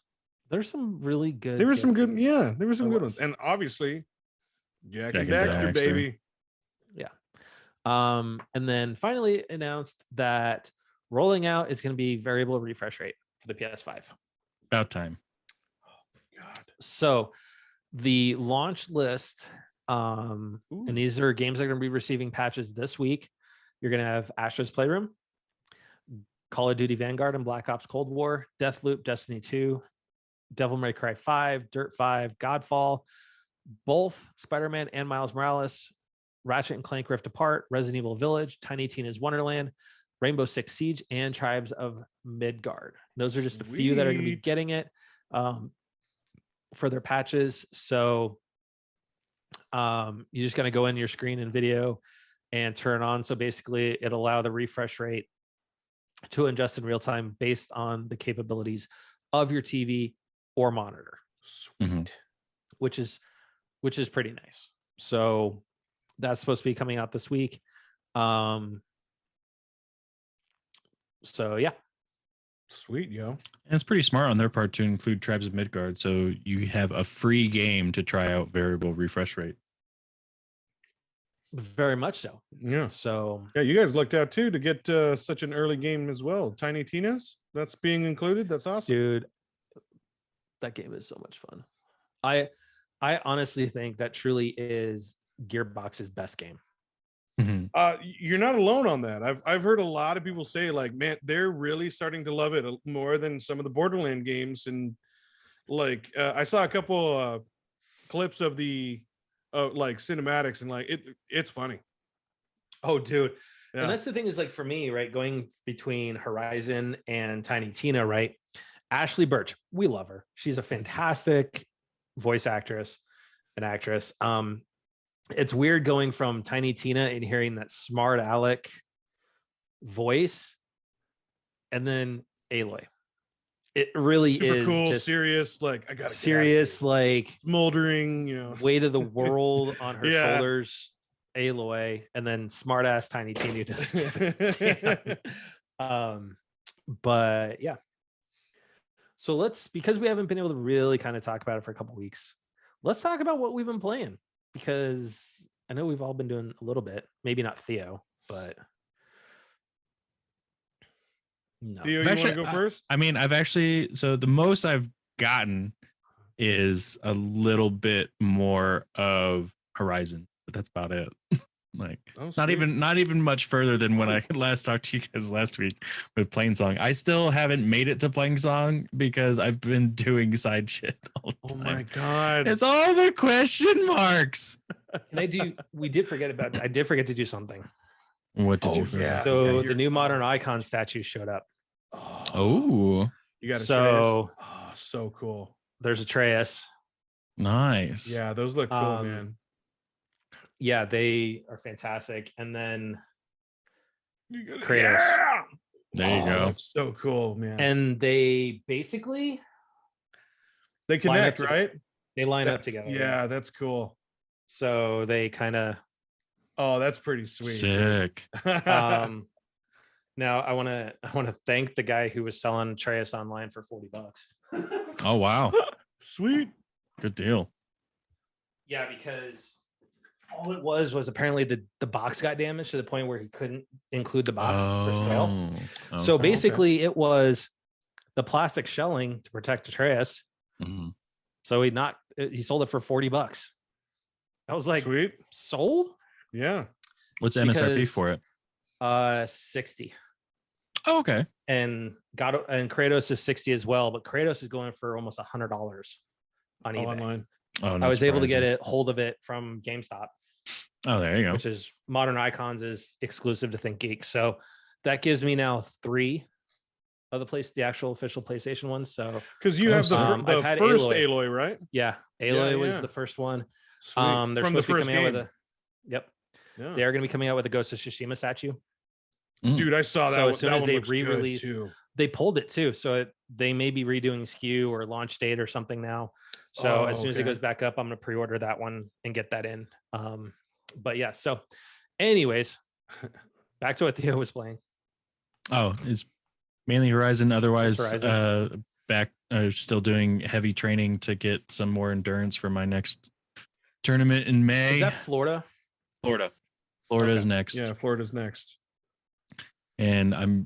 There's some really good. There were some good. Yeah, there were some good ones, and obviously, Jack and Daxter, baby. Yeah. And then finally announced that rolling out is going to be variable refresh rate for the PS5. About time. Oh God. So the launch list, and these are games that are going to be receiving patches this week. You're going to have Astro's Playroom, Call of Duty Vanguard and Black Ops Cold War, Deathloop, Destiny 2, Devil May Cry 5, Dirt 5, Godfall, both Spider-Man and Miles Morales, Ratchet and Clank Rift Apart, Resident Evil Village, Tiny Tina's Wonderland, Rainbow Six Siege, and Tribes of Midgard. Those are just a few that are going to be getting it for their patches. So you're just going to go in your screen and video and turn it on. So basically it'll allow the refresh rate to adjust in real time based on the capabilities of your TV or monitor. Sweet. Which is pretty nice. So that's supposed to be coming out this week. So yeah. Sweet, yo. And it's pretty smart on their part to include Tribes of Midgard, so you have a free game to try out variable refresh rate. Very much so. Yeah. So yeah, you guys looked out too to get such an early game as well. Tiny Tina's, that's being included. That's awesome, dude. That game is so much fun. I honestly think that truly is Gearbox's best game. Mm-hmm. You're not alone on that. I've heard a lot of people say, like, man, they're really starting to love it more than some of the Borderland games. And like, I saw a couple clips of the like cinematics, and like it's funny. Oh, dude. Yeah. And that's the thing is, like, for me, right, going between Horizon and Tiny Tina, right? Ashley Birch, we love her. She's a fantastic voice actress and actress. It's weird going from Tiny Tina and hearing that smart Alec voice, and then Aloy. It really super is cool, just serious. Like, I got serious, like smoldering, you know, weight of the world on her shoulders. Aloy, and then smart ass Tiny Tina doesn't. But yeah. So because we haven't been able to really kind of talk about it for a couple weeks, let's talk about what we've been playing, because I know we've all been doing a little bit, maybe not Theo, but no. Theo, you want to go first? I mean, so the most I've gotten is a little bit more of Horizon, but that's about it. Like, not even much further than when I last talked to you guys last week with Plainsong. I still haven't made it to Plainsong because I've been doing side shit all the time. Oh my God. It's all the question marks. And I did forget to do something. What did you forget? Yeah. So the new modern icon statue showed up. Oh. You got so so cool. There's Atreus. Nice. Yeah, those look cool, man. Yeah, they are fantastic. And then Kratos. Yeah! There you go. That's so cool, man. And they basically they connect, right? They line up together. Yeah, that's cool. So they kind of. Oh, that's pretty sweet. Sick. Now I want to thank the guy who was selling Atreus online for $40. Oh wow. Sweet. Good deal. Yeah, because all it was apparently the box got damaged to the point where he couldn't include the box for sale. Okay. So basically it was the plastic shelling to protect Atreus. Mm-hmm. So he sold it for $40. I was like, sweet. Sold? Yeah. What's MSRP for it? 60. Oh, okay. And Kratos is 60 as well, but Kratos is going for almost $100 on eBay. Online. Oh, I was able to get hold of it from GameStop. Oh, there you go. Which is Modern Icons is exclusive to ThinkGeek. So that gives me now 3 of the actual official PlayStation ones. So because you have the first Aloy, right? Yeah, Aloy was the first one. Sweet. They're from the supposed to be first coming game. out with they are going to be coming out with a Ghost of Tsushima statue. Dude, I saw that. So as soon that as one they looks good, re-release, too. they pulled it too. So they may be redoing SKU or launch date or something now. So as soon as it goes back up, I'm going to pre-order that one and get that in. But yeah. So, anyways, back to what Theo was playing. Oh, it's mainly Horizon. Otherwise, Horizon. Still doing heavy training to get some more endurance for my next tournament in May. Is that Florida? Florida's next. Yeah, Florida's next. And I'm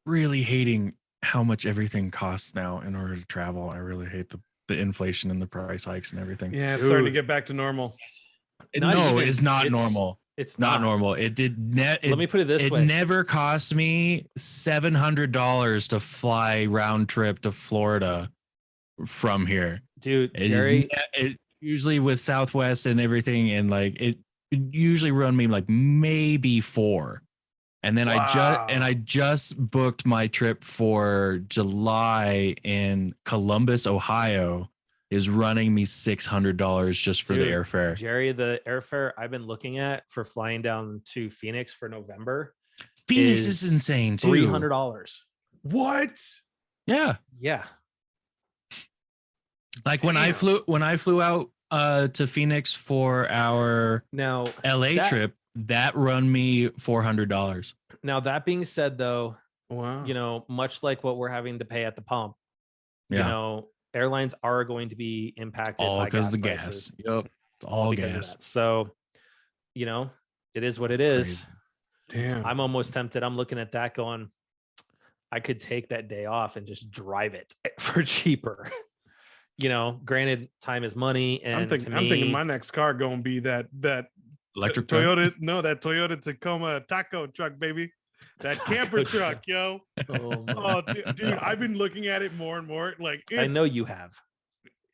really hating how much everything costs now in order to travel. I really hate the inflation and the price hikes and everything. Yeah, it's starting to get back to normal. It's not normal. It's not normal. It did let me put it this way. It never cost me $700 to fly round trip to Florida from here. Dude, Jerry, it usually with Southwest and everything, and like it usually run me like maybe $4. And then I just booked my trip for July in Columbus, Ohio, is running me $600 just for the airfare. Jerry, the airfare I've been looking at for flying down to Phoenix for November. Phoenix is insane too. $300. What? Yeah. Yeah. Like when I flew out to Phoenix for our LA trip, that run me $400. Now that being said, though, wow, much like what we're having to pay at the pump, airlines are going to be impacted all because of the prices. gas. Yep, all gas. So, it is what it is. Crazy. Damn, I'm almost tempted. I'm looking at that going, I could take that day off and just drive it for cheaper. Granted, time is money, and I'm thinking my next car going to be that electric Toyota. No, that Toyota Tacoma taco truck, baby. That camper truck, yo. Oh, dude, I've been looking at it more and more. Like, I know you have.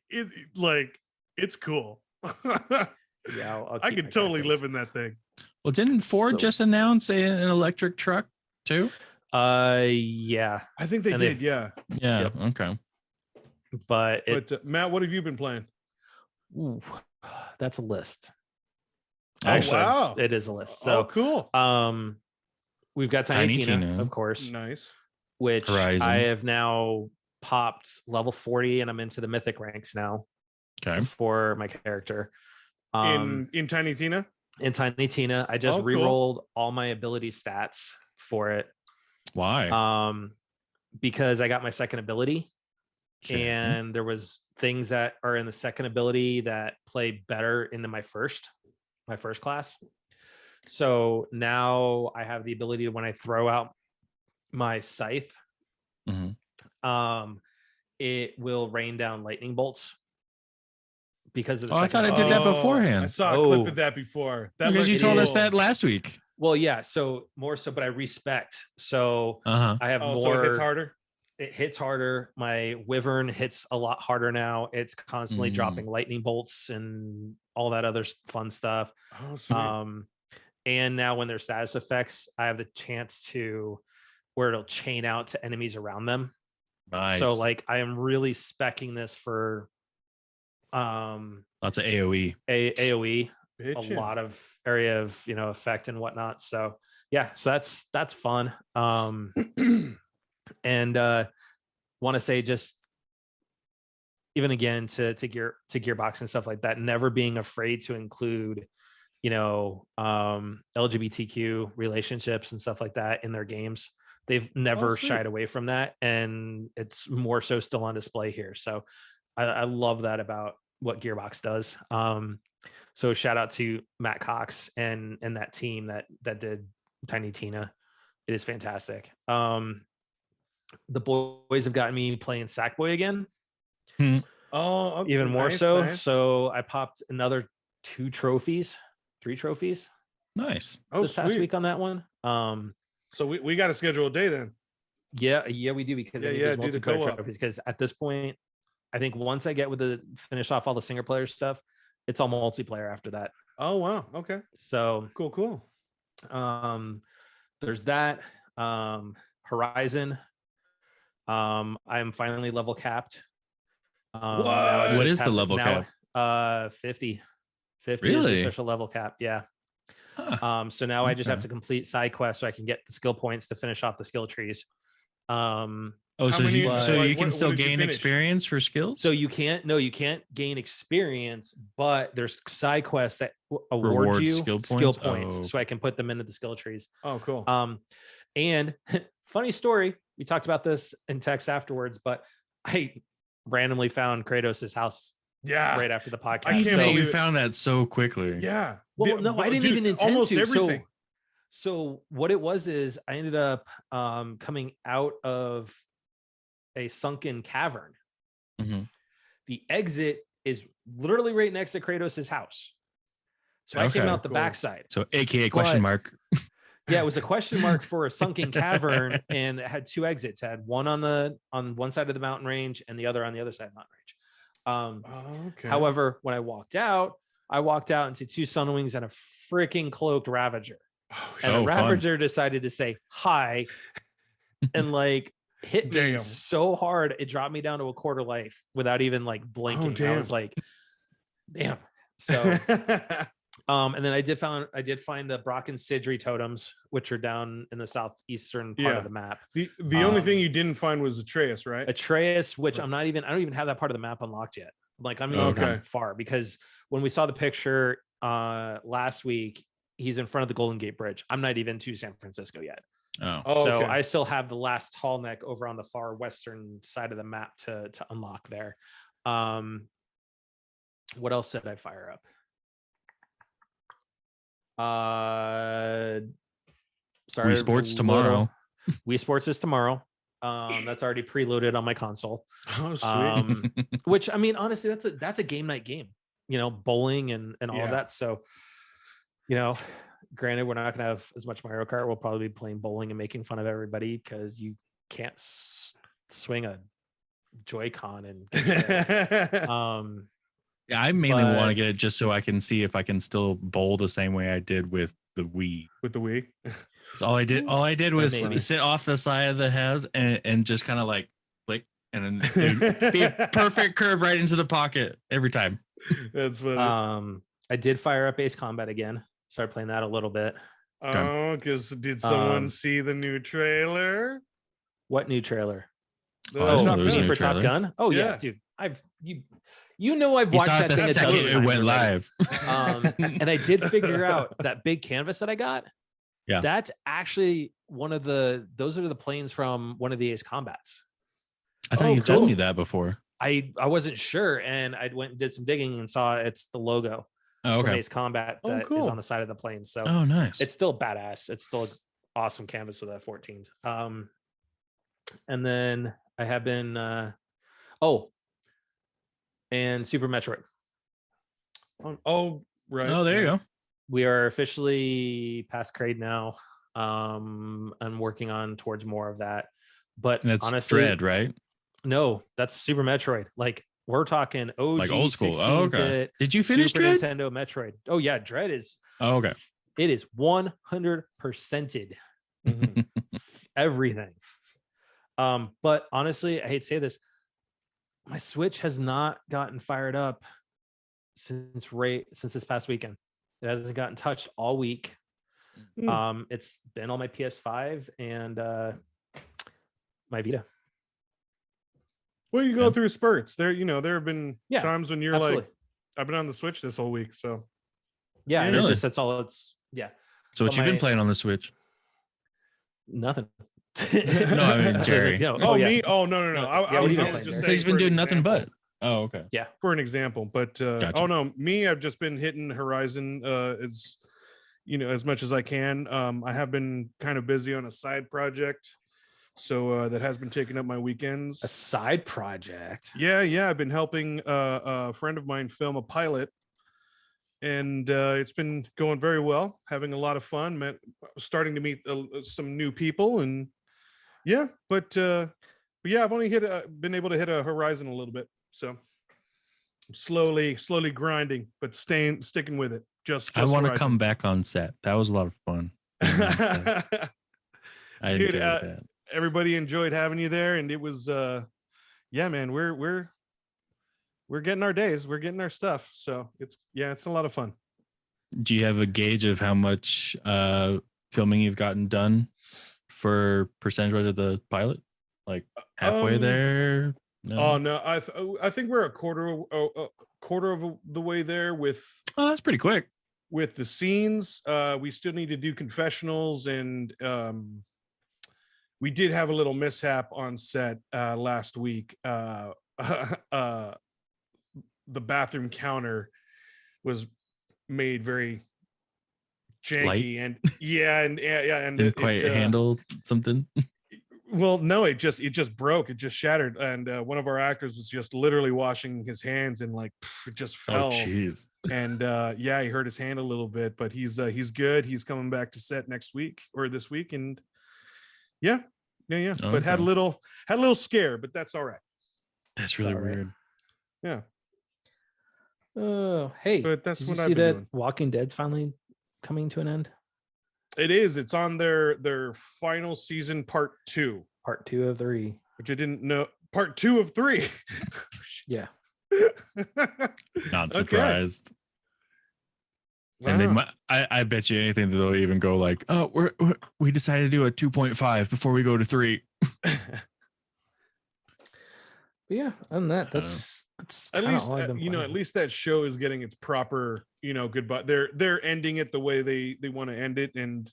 It's cool. Yeah, I could totally live in that thing. Well, didn't Ford just announce an electric truck too? Yeah. I think they did. Yeah. Yep. Okay. But Matt, what have you been playing? Ooh, that's a list. Actually, wow. It is a list. So cool. We've got Tiny Tina, of course. Nice. Which Horizon. I have now popped level 40 and I'm into the mythic ranks now. Okay. For my character. In Tiny Tina? In Tiny Tina. I just re-rolled all my ability stats for it. Why? Because I got my second ability. Okay. And there was things that are in the second ability that play better into my first class. So now I have the ability to, when I throw out my scythe, it will rain down lightning bolts because of the I thought I did that beforehand. I saw a clip of that before. Because you told us that last week. Well, yeah, so more so, but I respect. So I have more. So it hits harder? It hits harder. My wyvern hits a lot harder now. It's constantly dropping lightning bolts and all that other fun stuff. Oh, sweet. And now when there's status effects, I have the chance to where it'll chain out to enemies around them. Nice. So like I am really speccing this for lots of AoE. AoE, Bitchin'. a lot of area of effect and whatnot. So yeah, so that's fun. And want to say just even again to Gearbox and stuff like that, never being afraid to include, LGBTQ relationships and stuff like that in their games. They've never shied away from that, and it's more so still on display here. So I love that about what Gearbox does. So shout out to Matt Cox and that team that did Tiny Tina. It is fantastic. The boys have gotten me playing Sackboy again. Oh, okay. Even more so. Nice. So I popped another 3 trophies. Nice. This past week on that one. So we got to schedule a day then. Yeah, we do, because there's multiplayer trophies. Because at this point, I think once I get finish off all the single player stuff, it's all multiplayer after that. Oh wow. Okay. So cool. There's that. Horizon. I'm finally level capped. What is the level cap? 50. 50 really? Is the official level cap. Yeah. Huh. So now I just have to complete side quests so I can get the skill points to finish off the skill trees. So you can still gain experience for skills? So you can't gain experience, but there's side quests that award you skill points. So I can put them into the skill trees. Oh, cool. And funny story, we talked about this in text afterwards, but I randomly found Kratos' house right after the podcast. I can't believe you found that so quickly. Yeah. Well, no, I didn't even intend almost to. Everything. So what it was is I ended up coming out of a sunken cavern. Mm-hmm. The exit is literally right next to Kratos' house. So I came out the backside. So AKA question mark. Yeah, it was a question mark for a sunken cavern, and it had 2 exits. It had one on one side of the mountain range and the other on the other side of the mountain range. However, when I walked out into 2 Sunwings and a freaking cloaked Ravager. And the Ravager decided to say hi and hit me so hard it dropped me down to a quarter life without even blinking. I was like, damn. So and then I did find the Brock and Sidri totems, which are down in the southeastern part of the map. The only thing you didn't find was Atreus, right? Atreus, which I don't even have that part of the map unlocked yet. I'm not even far, because when we saw the picture last week, he's in front of the Golden Gate Bridge. I'm not even to San Francisco yet. So I still have the last tall neck over on the far western side of the map to unlock there. What else did I fire up? Wii Sports tomorrow. Wii Sports is tomorrow. That's already preloaded on my console. Oh, sweet. Which, I mean, honestly, that's a game night game. Bowling and all of that. So, granted, we're not going to have as much Mario Kart. We'll probably be playing bowling and making fun of everybody because you can't swing a Joy-Con. And yeah, I mainly want to get it just so I can see if I can still bowl the same way I did with the Wii. With the Wii? So all I did was sit off the side of the house and just kind of click, and then it'd be a perfect curve right into the pocket every time. That's funny. I did fire up Ace Combat again. Started playing that a little bit. Oh, because did someone see the new trailer? What new trailer? Top Gun? Oh yeah, dude. I've watched that the second it went live. And I did figure out that big canvas that I got. Yeah, that's actually those are the planes from one of the Ace Combats. I thought you told me that before. I wasn't sure, and I went and did some digging and saw it's the logo from Ace Combat that is on the side of the plane. So nice. It's still badass. It's still an awesome canvas of the 14s. And then I have been and Super Metroid. Oh, right. Oh, there you go. We are officially past Kraid now. I'm working on towards more of that. But and it's honestly, Dread, right? No, that's Super Metroid. We're talking OG, old school. Oh, okay. Did you finish Super Dread? Nintendo Metroid. Oh yeah, Dread is. Oh, okay. It is 100%ed. Everything. But honestly, I hate to say this, my Switch has not gotten fired up since this past weekend. It hasn't gotten touched all week. It's been on my PS5 and my Vita. Well, you go through spurts. There have been times when you're absolutely. like, I've been on the Switch this whole week. So yeah, and really? that's all it's So what you been playing on the Switch? Nothing. No, I mean Jerry. Me? Oh, no. I was just so saying he's been doing nothing example. but. Oh, okay. Yeah. For an example, but Gotcha. oh no, me, I've just been hitting Horizon as much as I can. I have been kind of busy on a side project, so that has been taking up my weekends. A side project? Yeah. I've been helping a friend of mine film a pilot, and it's been going very well. Having a lot of fun. Starting to meet some new people, and but I've only been able to hit a Horizon a little bit. So I'm slowly grinding, but sticking with it. Just I want to Horizon. come back on set. That was a lot of fun. I enjoyed that. Everybody enjoyed having you there, and it was man, we're getting our days, we're getting our stuff. So it's a lot of fun. Do you have a gauge of how much filming you've gotten done for percentage of the pilot? Like halfway there? No? Oh no, I think we're a quarter of the way there with. Oh, that's pretty quick. With the scenes, we still need to do confessionals, and we did have a little mishap on set last week. The bathroom counter was made very janky, and didn't quite handle something. Well, no, it just broke. It just shattered, and one of our actors was just literally washing his hands, and like it just fell. Oh, jeez. And he hurt his hand a little bit, but he's good. He's coming back to set next week or this week, and yeah. Okay. But had a little scare, but that's all right. That's really weird. Yeah. Oh, hey! But that's did what you I've see been that doing. Walking Dead's finally coming to an end. It is. It's on their final season, part 2. Part 2 of 3. Which I didn't know. Part 2 of 3. Yeah. Not surprised. Wow. And they might. I bet you anything that they'll even go like, oh, we decided to do a 2.5 before we go to 3. But yeah, other than that, that's at least at least that show is getting its proper goodbye. They're ending it the way they want to end it, and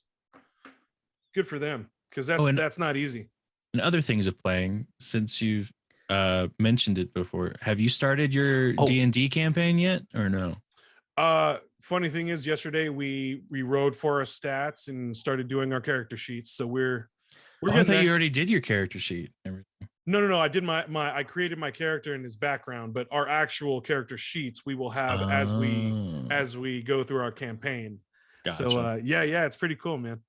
good for them, because that's not easy. And other things of playing, since you've mentioned it before, have you started your D&D campaign yet, or no? Funny thing is, yesterday we rode for our stats and started doing our character sheets. So we're I thought you already did your character sheet. No. I did I created my character and his background, but our actual character sheets we will have as we go through our campaign. Gotcha. So it's pretty cool, man.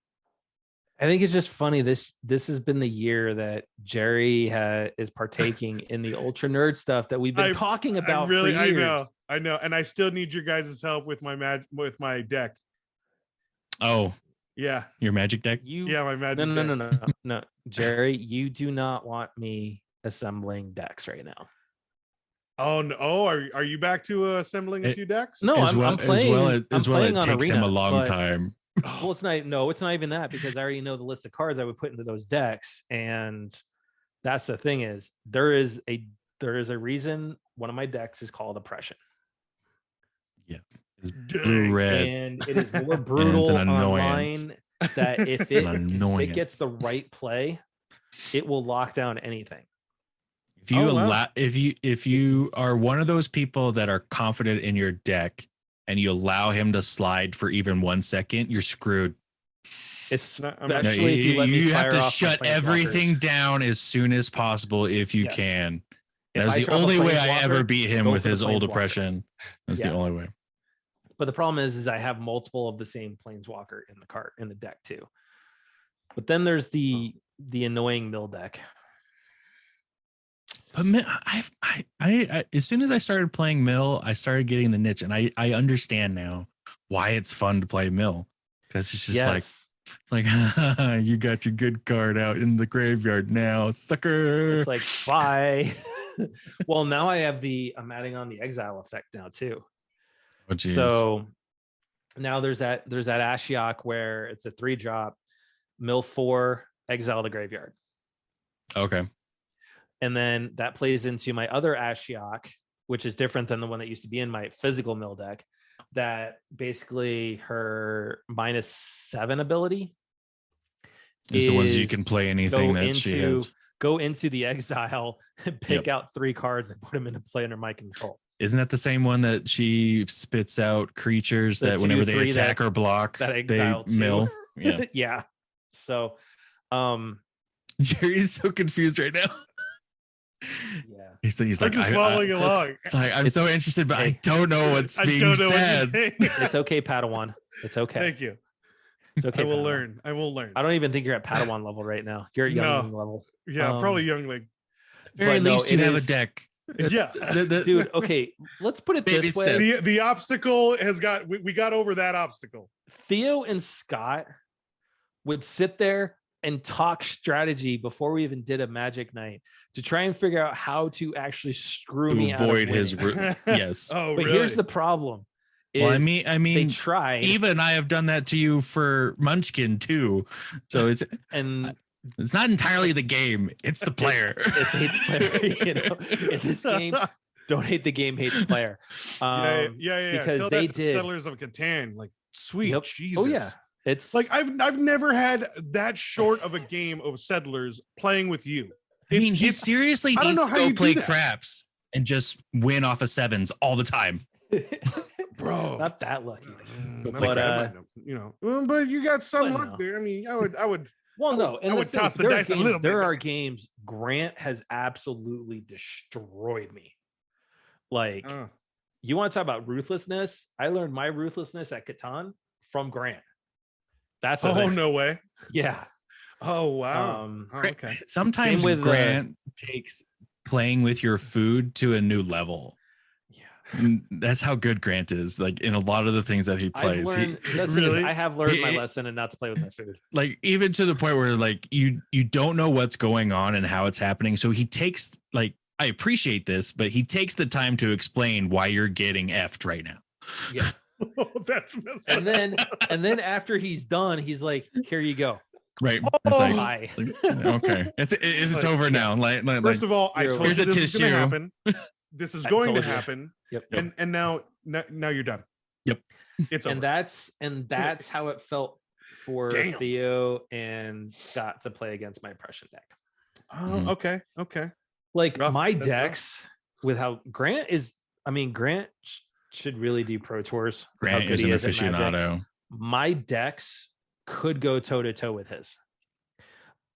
I think it's just funny. This has been the year that Jerry is partaking in the ultra nerd stuff that we've been talking about for years. I know, and I still need your guys' help with my deck. Oh, yeah, your magic deck. My magic. No, Jerry, you do not want me assembling decks right now. Oh no! Are you back to assembling a few decks? No, I'm playing. It takes him a long time. Well, it's not even that, because I already know the list of cards I would put into those decks, and that's the thing is there is a reason one of my decks is called Oppression. Yes, it's blue-red, and it is more brutal online. That if it gets the right play, it will lock down anything. If you are one of those people that are confident in your deck and you allow him to slide for even 1 second, you're screwed. Especially if you let me have to shut everything down as soon as possible if you can. That was the only way I ever beat him with his old Oppression. That's the only way. But the problem is I have multiple of the same Planeswalker in the deck too. But then there's the annoying mill deck. But I as soon as I started playing mill, I started getting the niche, and I understand now why it's fun to play mill, because it's just like you got your good card out in the graveyard now, sucker. It's like bye. Well, now I'm adding on the exile effect now too. Oh, geez. So Now there's that Ashiok where it's a 3-drop, mill 4, exile the graveyard. Okay. And then that plays into my other Ashiok, which is different than the one that used to be in my physical mill deck. That basically her -7 ability is the ones you can play anything that she has. Go into the exile and pick out 3 cards and put them into play under my control. Isn't that the same one that she spits out creatures that whenever they attack or block, they mill? Yeah. Yeah. So Jerry's so confused right now. Yeah. He's like, just following along. I'm so interested, but I don't know what's being said. It's okay, Padawan. It's okay. Thank you. It's okay. I will learn. I will learn. I don't even think you're at Padawan level right now. You're at youngling level. Yeah, probably youngling. At least you have a deck. Yeah, dude. Okay, let's put it this way. The obstacle has got. We got over that obstacle. Theo and Scott would sit there and talk strategy before we even did a Magic night to try and figure out how to actually screw me out of winning. His yes. Oh, but really? Here's the problem. Well, I mean, they tried. Even I have done that to you for Munchkin too. So it's not entirely the game; it's the player. It's hate the player. You know, in this game, don't hate the game, hate the player. Yeah. Because Tell they that to did Settlers of Catan. Like, sweet Jesus. Oh yeah, it's like I've never had that short of a game of Settlers playing with you. I mean, he seriously needs to go play craps and just win off of 7s all the time. Bro, not that lucky. But but you got some luck there. I mean, I would. Well, no, and I would toss the dice a little bit. There are games. Grant has absolutely destroyed me. Like, you want to talk about ruthlessness? I learned my ruthlessness at Catan from Grant. That's no way. Yeah. Oh wow. Okay. Sometimes with Grant takes playing with your food to a new level. And that's how good Grant is. Like in a lot of the things that he plays, I have learned my lesson and not to play with my food. Like even to the point where like you don't know what's going on and how it's happening. So he takes like, I appreciate this, but he takes the time to explain why you're getting effed right now. Yeah. That's messed up. And then after he's done, he's like, "Here you go." Right. It's like, okay, it's over now. Like first of all, I told you this is going to happen. This is going to happen. Yep. And now you're done. Yep. It's over. And that's how it felt for Theo and Scott to play against my oppression deck. Oh, okay. Like my decks with how Grant is. I mean, Grant should really do Pro Tours. Grant is an aficionado. My decks could go toe to toe with his.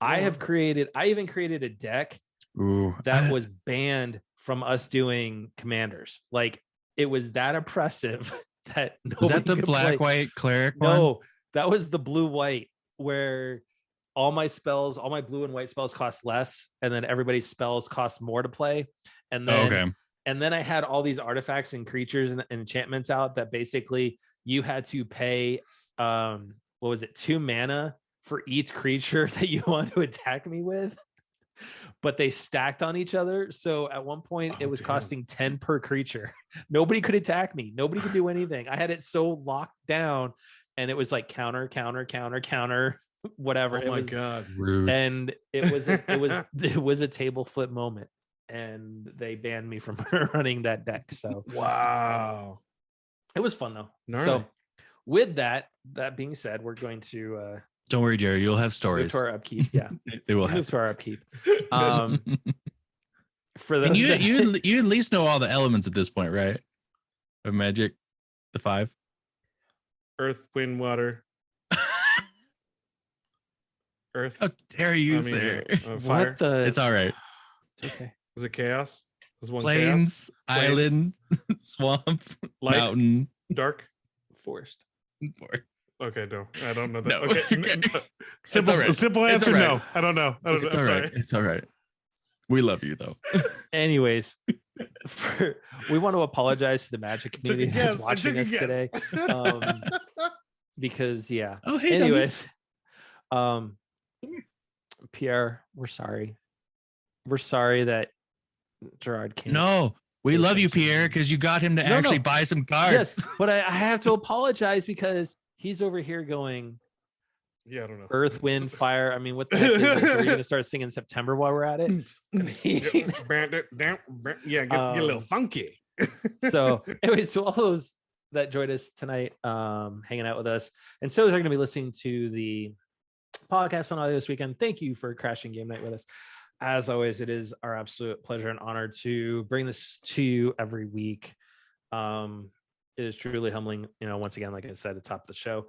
I even created a deck that was banned from us doing commanders. Like it was that oppressive that was that the black white cleric one? No, that was the blue white where all my blue and white spells cost less, and then everybody's spells cost more to play. And then and then I had all these artifacts and creatures and enchantments out that basically you had to pay 2 mana for each creature that you want to attack me with. But they stacked on each other. So at one point it was costing 10 per creature. Nobody could attack me. Nobody could do anything. I had it so locked down and it was like counter, whatever. Oh my God. Rude. And it was a table flip moment and they banned me from running that deck. So wow. It was fun though. Gnarly. So with that being said, we're going to don't worry, Jerry. You'll have stories. Move to our upkeep. Yeah, they will move to our upkeep. For those, you at least know all the elements at this point, right? Of Magic, the 5. Earth, wind, water. Earth. How dare you say fire? It's all right. It's okay. Is it chaos? Is one Plains, chaos? Island, swamp, light, mountain, dark, forest. Okay, no, I don't know that. No. Okay. Simple answer. Right. No, I don't know. It's all right. It's all right. We love you though. Anyways, we want to apologize to the Magic community that's watching us today. Because anyways, Pierre, we're sorry. We're sorry that Gerard can't. No, We love you, Pierre, because you got him to actually buy some cards. Yes, but I have to apologize because he's over here going, yeah, I don't know. Earth, Wind, Fire. I mean, what the heck is this? Are you going to start singing September while we're at it? Yeah, get a little funky. So anyways, to all those that joined us tonight, hanging out with us, and so they're going to be listening to the podcast on audio this weekend. Thank you for crashing game night with us. As always, it is our absolute pleasure and honor to bring this to you every week. It is truly humbling, once again, like I said at the top of the show,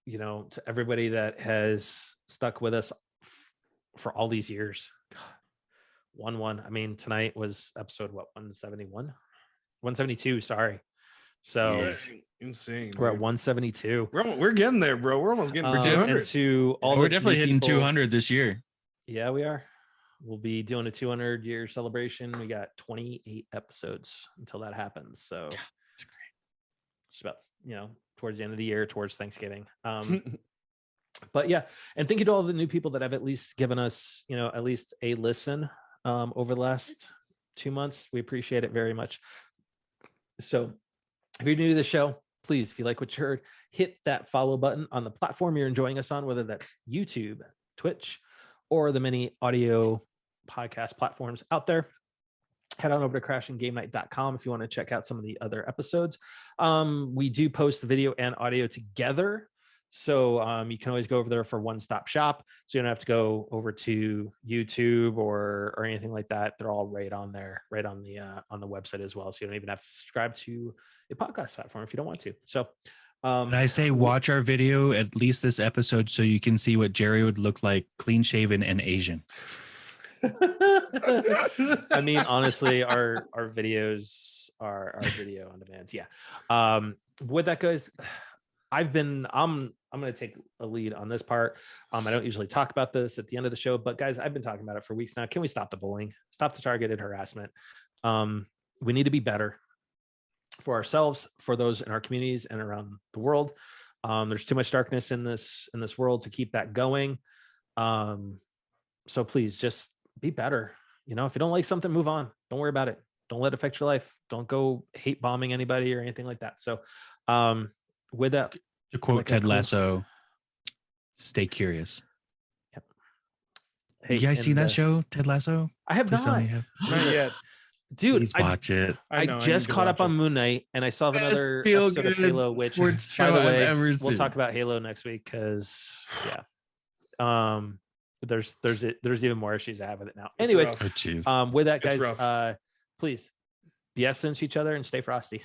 to everybody that has stuck with us for all these years. God, 1-1. I mean, tonight was episode 171, 172. Sorry. So insane. We're at 172. We're getting there, bro. We're almost getting for 200. And to all we're definitely hitting 200 this year. Yeah, we are. We'll be doing a 200-year celebration. We got 28 episodes until that happens. So that's great. It's about, towards the end of the year, towards Thanksgiving. But yeah, and thank you to all the new people that have at least given us, at least a listen over the last 2 months. We appreciate it very much. So if you're new to the show, please, if you like what you heard, hit that follow button on the platform you're enjoying us on, whether that's YouTube, Twitch, or the many audio podcast platforms out there. Head on over to crashinggamenight.com if you want to check out some of the other episodes. We do post the video and audio together. So you can always go over there for one-stop shop. So you don't have to go over to YouTube or anything like that. They're all right on there, right on the website as well. So you don't even have to subscribe to a podcast platform if you don't want to. So and I say watch our video, at least this episode, so you can see what Jerry would look like, clean shaven and Asian. I mean, honestly, our videos are our video on demand. Yeah. With that, guys, I'm going to take a lead on this part. I don't usually talk about this at the end of the show, but guys, I've been talking about it for weeks now. Can we stop the bullying? Stop the targeted harassment? We need to be better for ourselves, for those in our communities and around the world. There's too much darkness in this world to keep that going. So please just be better. If you don't like something, move on. Don't worry about it. Don't let it affect your life. Don't go hate bombing anybody or anything like that. So with that, to quote Ted Lasso, stay curious. Yep. Hey, you guys seen that show, Ted Lasso? I have not. Not yet. Dude, please watch it. I just caught up on Moon Knight, and I saw another episode of Halo, which, by the way, we'll talk about Halo next week because, there's even more issues I have with it now. Anyways, with that, guys, please be excellent to each other and stay frosty.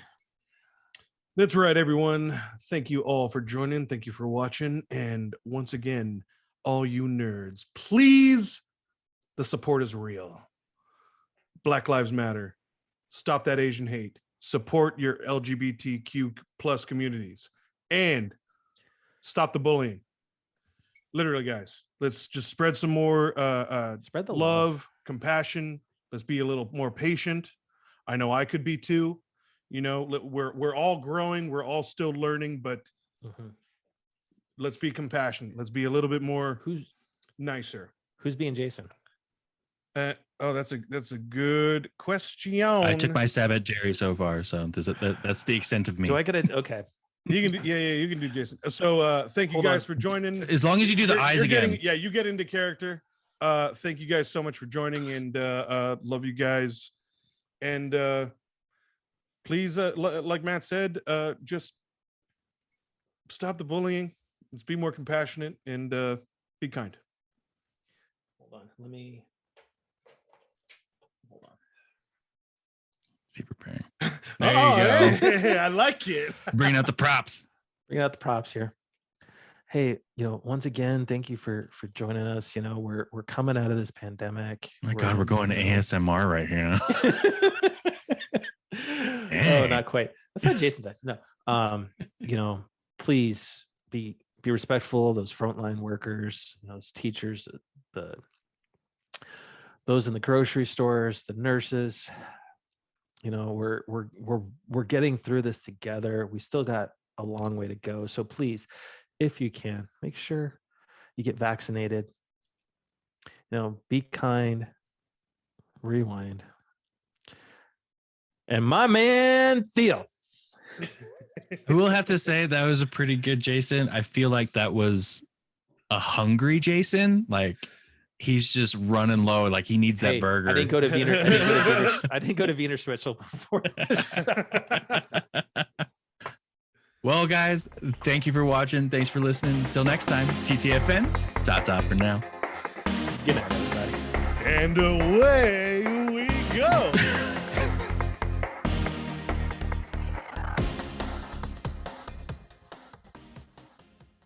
That's right, everyone. Thank you all for joining. Thank you for watching. And once again, all you nerds, please, the support is real. Black Lives Matter. Stop that Asian hate. Support your LGBTQ plus communities. And stop the bullying. Literally, guys. Let's just spread some more spread the love, compassion. Let's be a little more patient. I know I could be too. We're all growing. We're all still learning, but let's be compassionate. Let's be a little bit more nicer. Who's being Jason? That's a good question. I took my stab at Jerry so far, so that's the extent of me. Do I get it? Okay. You can do, you can do Jason. So thank you guys for joining. As long as you do the eyes again. You get into character. Thank you guys so much for joining, and love you guys. And please, like Matt said, just stop the bullying. Let's be more compassionate and be kind. Hold on. Keep preparing. There you go. Hey, I like it. Bringing out the props. Bringing out the props here. Hey, once again, thank you for joining us. We're coming out of this pandemic. My God, we're going to ASMR right here. Oh, not quite. That's not Jason does. No. Please be respectful of those frontline workers, those teachers, those in the grocery stores, the nurses. We're getting through this together. We still got a long way to go. So please, if you can, make sure you get vaccinated. Be kind, rewind, and my man Theo. Who will have to say that was a pretty good Jason. I feel like that was a hungry Jason. Like he's just running low. Like he needs that burger. I didn't go to Wiener Schnitzel before. Well, guys, thank you for watching. Thanks for listening. Until next time, TTFN, ta-ta for now. Good night, everybody. And away.